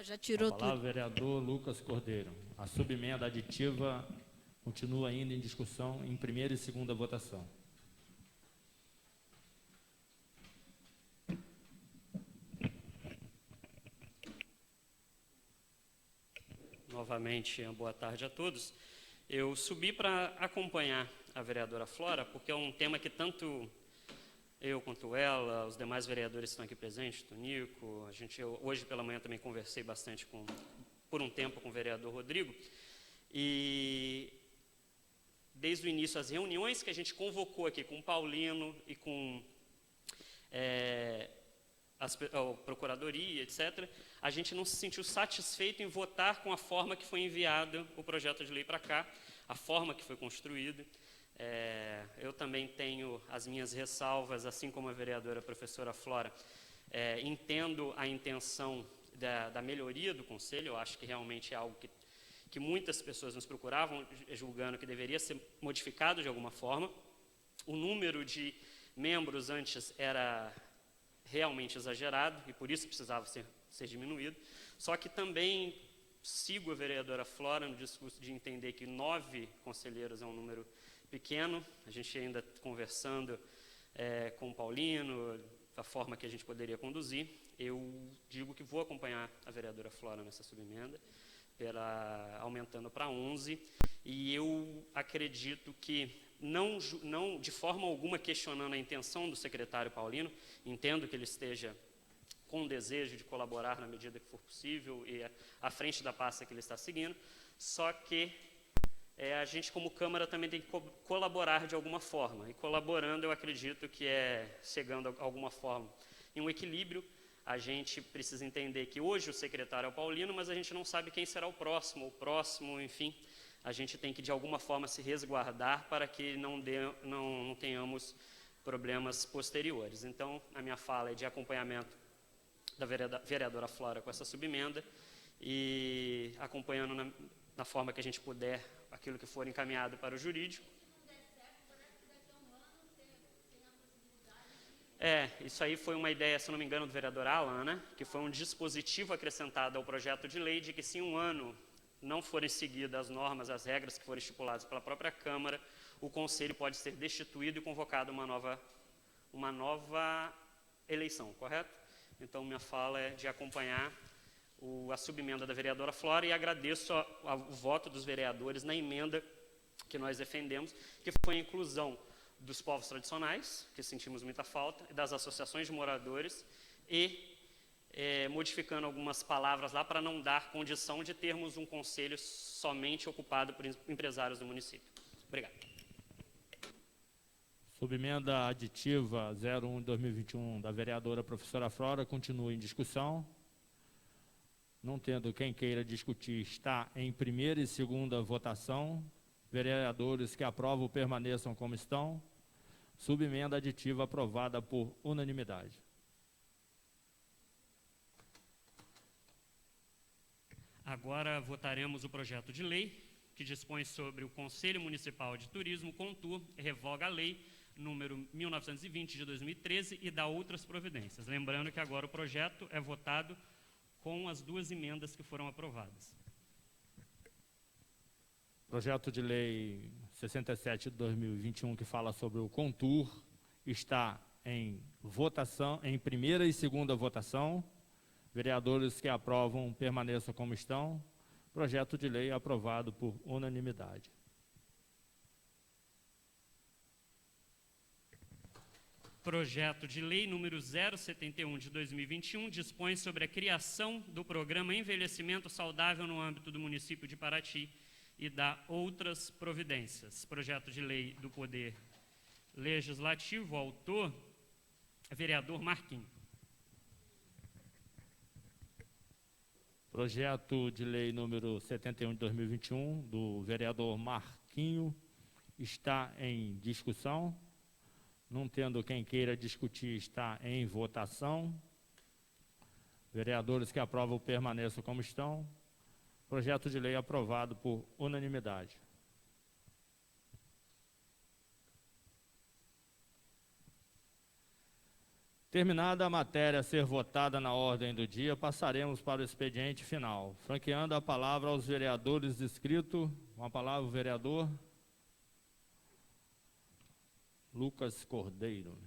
Já tirou tudo. Vereador Lucas Cordeiro. A subemenda aditiva continua ainda em discussão em primeira e segunda votação. Novamente, boa tarde a todos. Eu subi para acompanhar a vereadora Flora, porque é um tema que tanto eu quanto ela, os demais vereadores que estão aqui presentes, Tonico, hoje pela manhã também conversei bastante por um tempo com o vereador Rodrigo, e desde o início as reuniões que a gente convocou aqui com o Paulino e com a Procuradoria, etc., a gente não se sentiu satisfeito em votar com a forma que foi enviado o projeto de lei para cá, a forma que foi construído. Eu também tenho as minhas ressalvas, assim como a vereadora professora Flora. Entendo a intenção da melhoria do Conselho, eu acho que realmente é algo que muitas pessoas nos procuravam, julgando que deveria ser modificado de alguma forma. O número de membros antes era realmente exagerado, e por isso precisava ser diminuído. Só que também sigo a vereadora Flora no discurso de entender que 9 conselheiros é um número pequeno. A gente ainda conversando com o Paulino, da forma que a gente poderia conduzir. Eu digo que vou acompanhar a vereadora Flora nessa subemenda, aumentando para 11, e eu acredito que, não de forma alguma questionando a intenção do secretário Paulino, entendo que ele esteja com o desejo de colaborar na medida que for possível e à frente da pasta que ele está seguindo, só que a gente, como Câmara, também tem que colaborar de alguma forma, e colaborando, eu acredito que chegando a alguma forma em um equilíbrio. A gente precisa entender que hoje o secretário é o Paulino, mas a gente não sabe quem será o próximo, enfim, a gente tem que de alguma forma se resguardar para que não tenhamos problemas posteriores. Então, a minha fala é de acompanhamento da vereadora Flora com essa subemenda e acompanhando na forma que a gente puder aquilo que for encaminhado para o jurídico. Isso aí foi uma ideia, se não me engano, do vereador Alan, né? Que foi um dispositivo acrescentado ao projeto de lei de que, se em um ano não forem seguidas as normas, as regras que foram estipuladas pela própria Câmara, o Conselho pode ser destituído e convocado uma nova eleição, correto? Então, minha fala é de acompanhar a subemenda da vereadora Flora e agradeço o voto dos vereadores na emenda que nós defendemos, que foi a inclusão dos povos tradicionais, que sentimos muita falta, e das associações de moradores, e modificando algumas palavras lá para não dar condição de termos um conselho somente ocupado por empresários do município. Obrigado. Subemenda aditiva 01/2021 da vereadora professora Flora continua em discussão. Não tendo quem queira discutir, está em primeira e segunda votação. Vereadores que aprovam permaneçam como estão. Subemenda aditiva aprovada por unanimidade. Agora votaremos o projeto de lei que dispõe sobre o Conselho Municipal de Turismo, CONTUR, e revoga a lei número 1920 de 2013 e dá outras providências. Lembrando que agora o projeto é votado com as duas emendas que foram aprovadas. Projeto de lei 67 de 2021, que fala sobre o CONTUR, está em votação, em primeira e segunda votação. Vereadores que aprovam permaneçam como estão. Projeto de lei aprovado por unanimidade. Projeto de lei número 071 de 2021 dispõe sobre a criação do programa Envelhecimento Saudável no âmbito do município de Paraty e dá outras providências. Projeto de lei do Poder Legislativo, autor, vereador Marquinhos. Projeto de lei número 71 de 2021, do vereador Marquinho, está em discussão. Não tendo quem queira discutir, está em votação. Vereadores que aprovam permaneçam como estão. Projeto de lei aprovado por unanimidade. Terminada a matéria a ser votada na ordem do dia, passaremos para o expediente final. Franqueando a palavra aos vereadores inscritos. Com a palavra o vereador Lucas Cordeiro.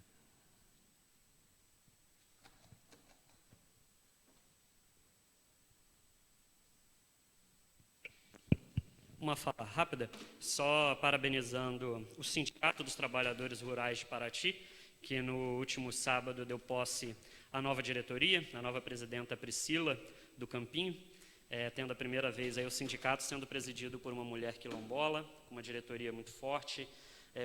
Uma fala rápida, só parabenizando o Sindicato dos Trabalhadores Rurais de Paraty, que no último sábado deu posse à nova diretoria, a nova presidenta Priscila do Campinho, tendo a primeira vez aí o sindicato sendo presidido por uma mulher quilombola, com uma diretoria muito forte,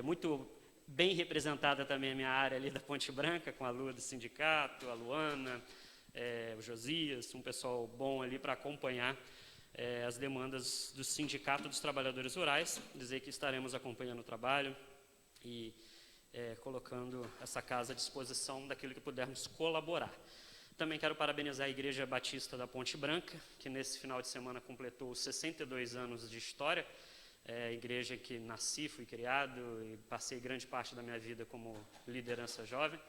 muito bem representada também a minha área ali da Ponte Branca, com a Lua do sindicato, a Luana, o Josias, um pessoal bom ali para acompanhar as demandas do Sindicato dos Trabalhadores Rurais, dizer que estaremos acompanhando o trabalho e colocando essa casa à disposição daquilo que pudermos colaborar. Também quero parabenizar a Igreja Batista da Ponte Branca, que nesse final de semana completou 62 anos de história, igreja que nasci, fui criado e passei grande parte da minha vida como liderança jovem,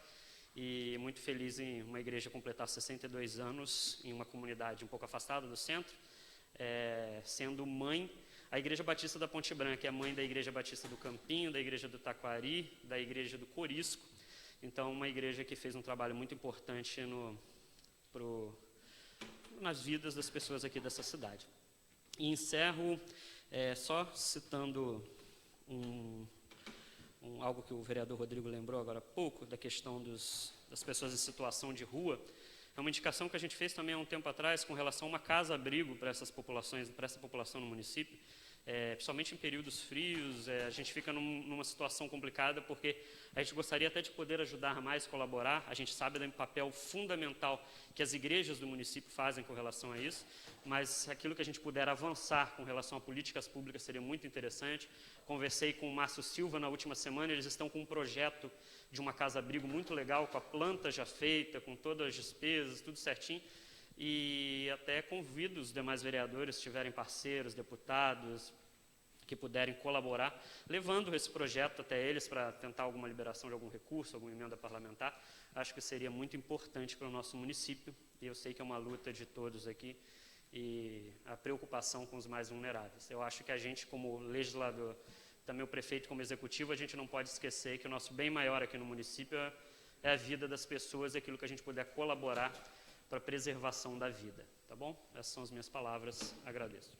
e muito feliz em uma igreja completar 62 anos em uma comunidade um pouco afastada do centro, sendo mãe. A Igreja Batista da Ponte Branca é mãe da Igreja Batista do Campinho, da Igreja do Taquari, da Igreja do Corisco. Então, uma igreja que fez um trabalho muito importante nas vidas das pessoas aqui dessa cidade. E encerro só citando algo que o vereador Rodrigo lembrou agora há pouco, da questão das pessoas em situação de rua. É uma indicação que a gente fez também há um tempo atrás com relação a uma casa-abrigo para essa população no município. Principalmente em períodos frios, a gente fica numa situação complicada, porque a gente gostaria até de poder ajudar mais, colaborar. A gente sabe do papel fundamental que as igrejas do município fazem com relação a isso, mas aquilo que a gente puder avançar com relação a políticas públicas seria muito interessante. Conversei com o Márcio Silva na última semana, eles estão com um projeto de uma casa-abrigo muito legal, com a planta já feita, com todas as despesas, tudo certinho. E até convido os demais vereadores, se tiverem parceiros, deputados, que puderem colaborar, levando esse projeto até eles para tentar alguma liberação de algum recurso, alguma emenda parlamentar, acho que seria muito importante para o nosso município, e eu sei que é uma luta de todos aqui, e a preocupação com os mais vulneráveis. Eu acho que a gente, como legislador, também o prefeito como executivo, a gente não pode esquecer que o nosso bem maior aqui no município é a vida das pessoas, aquilo que a gente puder colaborar para a preservação da vida, tá bom? Essas são as minhas palavras, agradeço.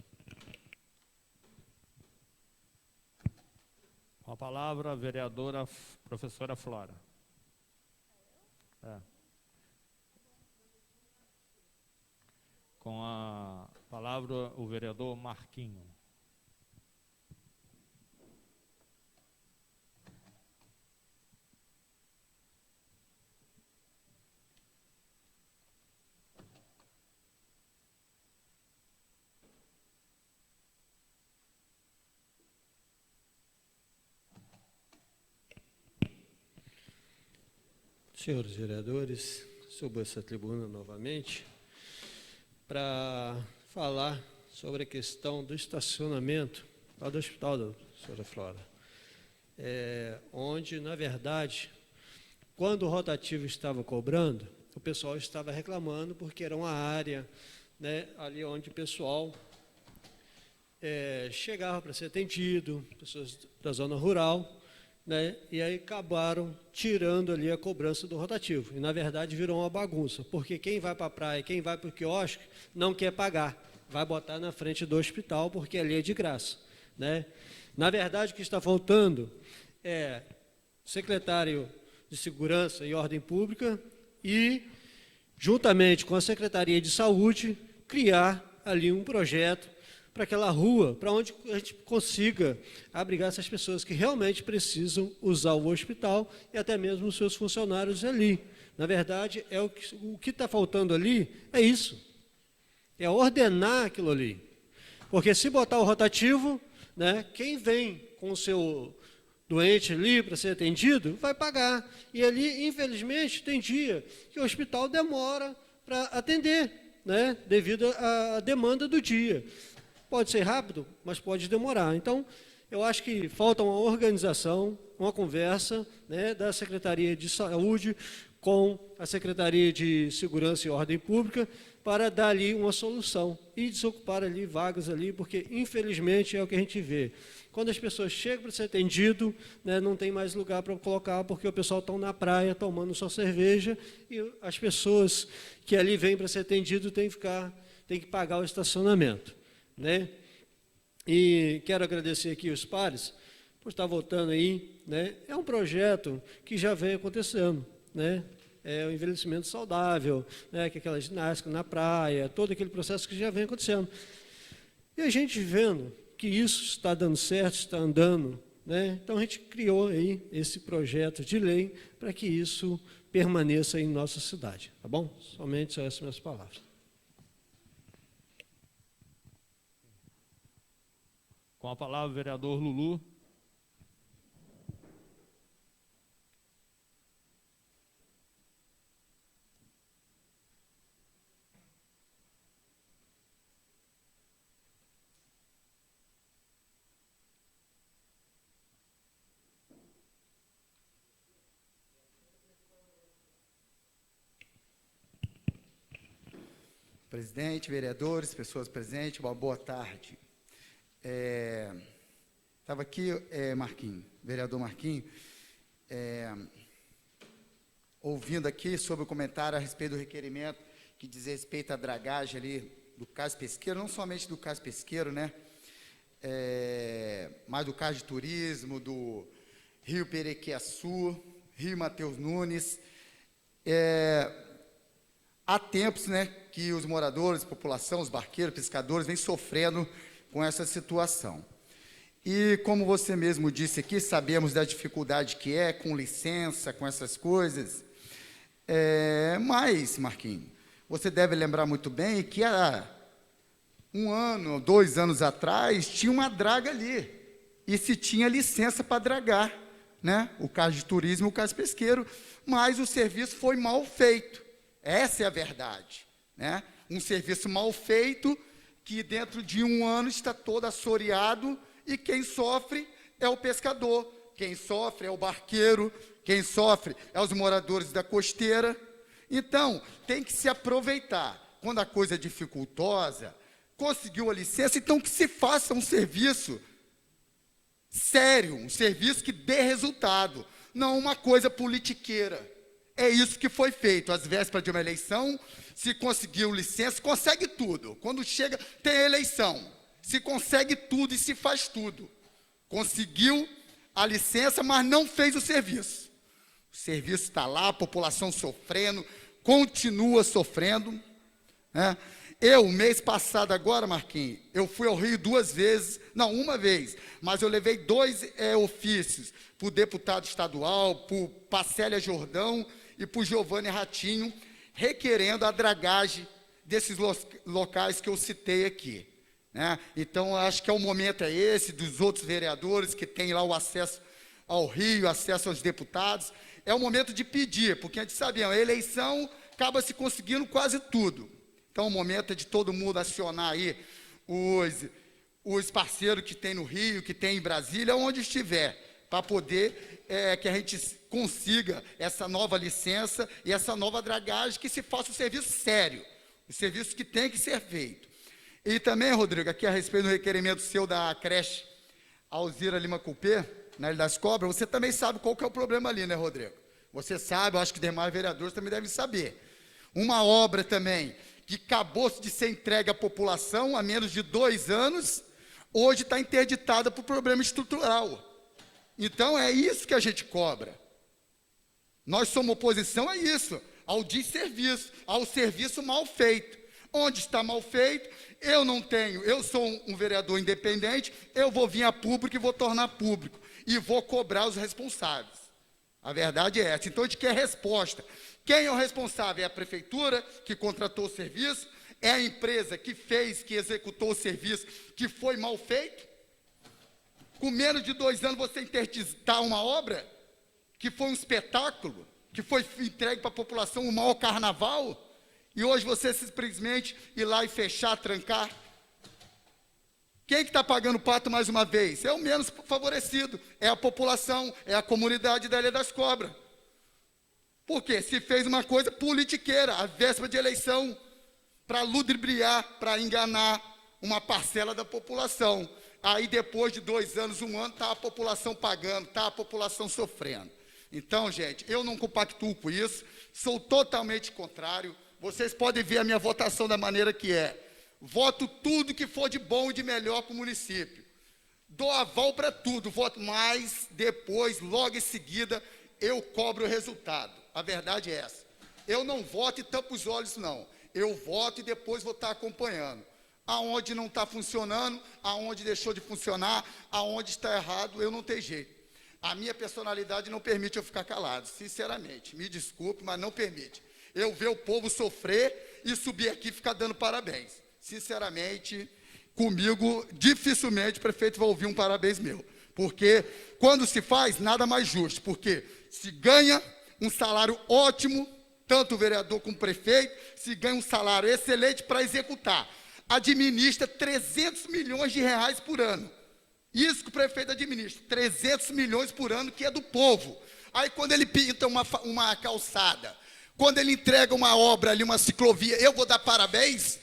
Com a palavra, a vereadora professora Flora. Com a palavra, o vereador Marquinho. Senhores vereadores, subo essa tribuna novamente para falar sobre a questão do estacionamento lá do hospital da senhora Flora, onde, na verdade, quando o rotativo estava cobrando, o pessoal estava reclamando porque era uma área, né, ali onde o pessoal chegava para ser atendido, pessoas da zona rural, né, e aí acabaram tirando ali a cobrança do rotativo. E, na verdade, virou uma bagunça, porque quem vai para a praia, quem vai para o quiosque, não quer pagar, vai botar na frente do hospital, porque ali é de graça, né? Na verdade, o que está faltando é secretário de Segurança e Ordem Pública e, juntamente com a Secretaria de Saúde, criar ali um projeto para aquela rua, para onde a gente consiga abrigar essas pessoas que realmente precisam usar o hospital e até mesmo os seus funcionários ali. Na verdade, o que está faltando ali é isso, é ordenar aquilo ali. Porque se botar o rotativo, né, quem vem com o seu doente ali para ser atendido, vai pagar. E ali, infelizmente, tem dia que o hospital demora para atender, né, devido à demanda do dia. Pode ser rápido, mas pode demorar. Então, eu acho que falta uma organização, uma conversa, né, da Secretaria de Saúde com a Secretaria de Segurança e Ordem Pública para dar ali uma solução e desocupar ali vagas ali, porque, infelizmente, é o que a gente vê. Quando as pessoas chegam para ser atendido, né, não tem mais lugar para colocar, porque o pessoal está na praia tomando sua cerveja e as pessoas que ali vêm para ser atendido têm que pagar o estacionamento, né? E quero agradecer aqui os pares por estar votando aí, né? É um projeto que já vem acontecendo, né? É o envelhecimento saudável, né? Que é aquela ginástica na praia, todo aquele processo que já vem acontecendo. E a gente vendo que isso está dando certo, está andando, né? Então a gente criou aí esse projeto de lei para que isso permaneça em nossa cidade, tá bom? Somente só essas minhas palavras. Com a palavra, o vereador Lulu. Presidente, vereadores, pessoas presentes, uma boa tarde. Estava aqui, Marquinho, vereador Marquinho, ouvindo aqui sobre o comentário a respeito do requerimento que diz respeito à dragagem ali do Cais Pesqueiro, não somente do Cais Pesqueiro, né, mas do Cais de Turismo, do Rio Perequiaçu, Rio Mateus Nunes. Há tempos, né, que os moradores, população, os barqueiros, pescadores, vêm sofrendo com essa situação. E, como você mesmo disse aqui, sabemos da dificuldade que é, com licença, com essas coisas. Mas, Marquinhos, você deve lembrar muito bem que há 1 ano, 2 anos atrás, tinha uma draga ali, e se tinha licença para dragar, né? O Cais de Turismo e o Cais Pesqueiro, mas o serviço foi mal feito. Essa é a verdade, né? Um serviço mal feito, que dentro de 1 ano está todo assoreado E quem sofre é o pescador, quem sofre é o barqueiro, quem sofre é os moradores da costeira. Então, tem que se aproveitar. Quando a coisa é dificultosa, conseguiu a licença, então que se faça um serviço sério, um serviço que dê resultado, não uma coisa politiqueira. É isso que foi feito. Às vésperas de uma eleição, se conseguiu licença, consegue tudo. Quando chega, tem eleição, se consegue tudo e se faz tudo. Conseguiu a licença, mas não fez o serviço. O serviço está lá, a população sofrendo, continua sofrendo, né? Eu, mês passado agora, Marquinhos, eu fui ao Rio 2 vezes, não, uma vez, mas eu levei 2 ofícios, para o deputado estadual, para a Célia Jordão e para o Giovanni Ratinho, requerendo a dragagem desses locais que eu citei aqui, né? Então, acho que o momento é esse, dos outros vereadores que têm lá o acesso ao Rio, acesso aos deputados, é o momento de pedir, porque a gente sabe, a eleição acaba se conseguindo quase tudo. Então, o momento é de todo mundo acionar aí os parceiros que tem no Rio, que tem em Brasília, onde estiver, para poder que a gente consiga essa nova licença e essa nova dragagem, que se faça um serviço sério, um serviço que tem que ser feito. E também, Rodrigo, aqui a respeito do requerimento seu da creche Alzira Lima Cupê, na Ilha das Cobras, você também sabe qual que é o problema ali, né, Rodrigo? Você sabe, eu acho que os demais vereadores também devem saber. Uma obra também que acabou de ser entregue à população há menos de 2 anos, hoje está interditada por problema estrutural. Então, é isso que a gente cobra. Nós somos oposição a isso, ao desserviço, ao serviço mal feito. Onde está mal feito, eu sou um vereador independente, eu vou vir a público e vou tornar público, e vou cobrar os responsáveis. A verdade é essa. Então, a gente quer resposta. Quem é o responsável? É a prefeitura que contratou o serviço? É a empresa que fez, que executou o serviço, que foi mal feito? Com menos de 2 anos você interditar uma obra que foi um espetáculo, que foi entregue para a população, o maior carnaval, e hoje você simplesmente ir lá e fechar, trancar? Quem que está pagando o pato mais uma vez? É o menos favorecido, é a população, é a comunidade da Ilha das Cobras. Por quê? Se fez uma coisa politiqueira, a véspera de eleição, para ludibriar, para enganar uma parcela da população. Aí, depois de 2 anos, 1 ano, está a população pagando, está a população sofrendo. Então, gente, eu não compactuo com isso, sou totalmente contrário. Vocês podem ver a minha votação da maneira que é. Voto tudo que for de bom e de melhor para o município. Dou aval para tudo, voto, mas depois, logo em seguida, eu cobro o resultado. A verdade é essa. Eu não voto e tampo os olhos, não. Eu voto e depois vou estar acompanhando. Aonde não está funcionando, aonde deixou de funcionar, aonde está errado, eu não tenho jeito. A minha personalidade não permite eu ficar calado, sinceramente. Me desculpe, mas não permite. Eu ver o povo sofrer e subir aqui e ficar dando parabéns. Sinceramente, comigo, dificilmente o prefeito vai ouvir um parabéns meu. Porque quando se faz, nada mais justo. Porque se ganha um salário ótimo, tanto o vereador como o prefeito, se ganha um salário excelente para executar. Administra 300 milhões de reais por ano. Isso que o prefeito administra, 300 milhões por ano, que é do povo. Aí, quando ele pinta uma calçada, quando ele entrega uma obra ali, uma ciclovia, eu vou dar parabéns?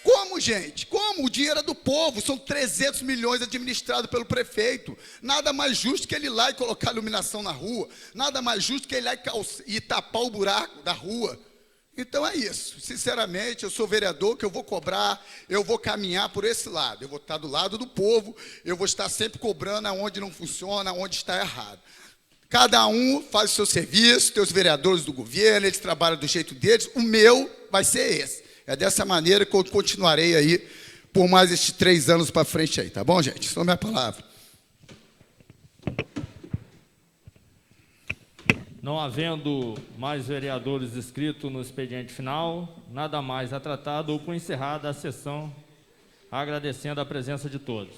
Como, gente? Como? O dinheiro é do povo, são 300 milhões administrados pelo prefeito. Nada mais justo que ele ir lá e colocar iluminação na rua, nada mais justo que ele ir lá e tapar o buraco da rua. Então é isso. Sinceramente, eu sou vereador, que eu vou cobrar, eu vou caminhar por esse lado. Eu vou estar do lado do povo, eu vou estar sempre cobrando aonde não funciona, aonde está errado. Cada um faz o seu serviço, tem os vereadores do governo, eles trabalham do jeito deles, o meu vai ser esse. É dessa maneira que eu continuarei aí por mais estes 3 anos para frente aí, tá bom, gente? Só minha palavra. Não havendo mais vereadores inscritos no expediente final, nada mais a tratar, dou por encerrada a sessão, agradecendo a presença de todos.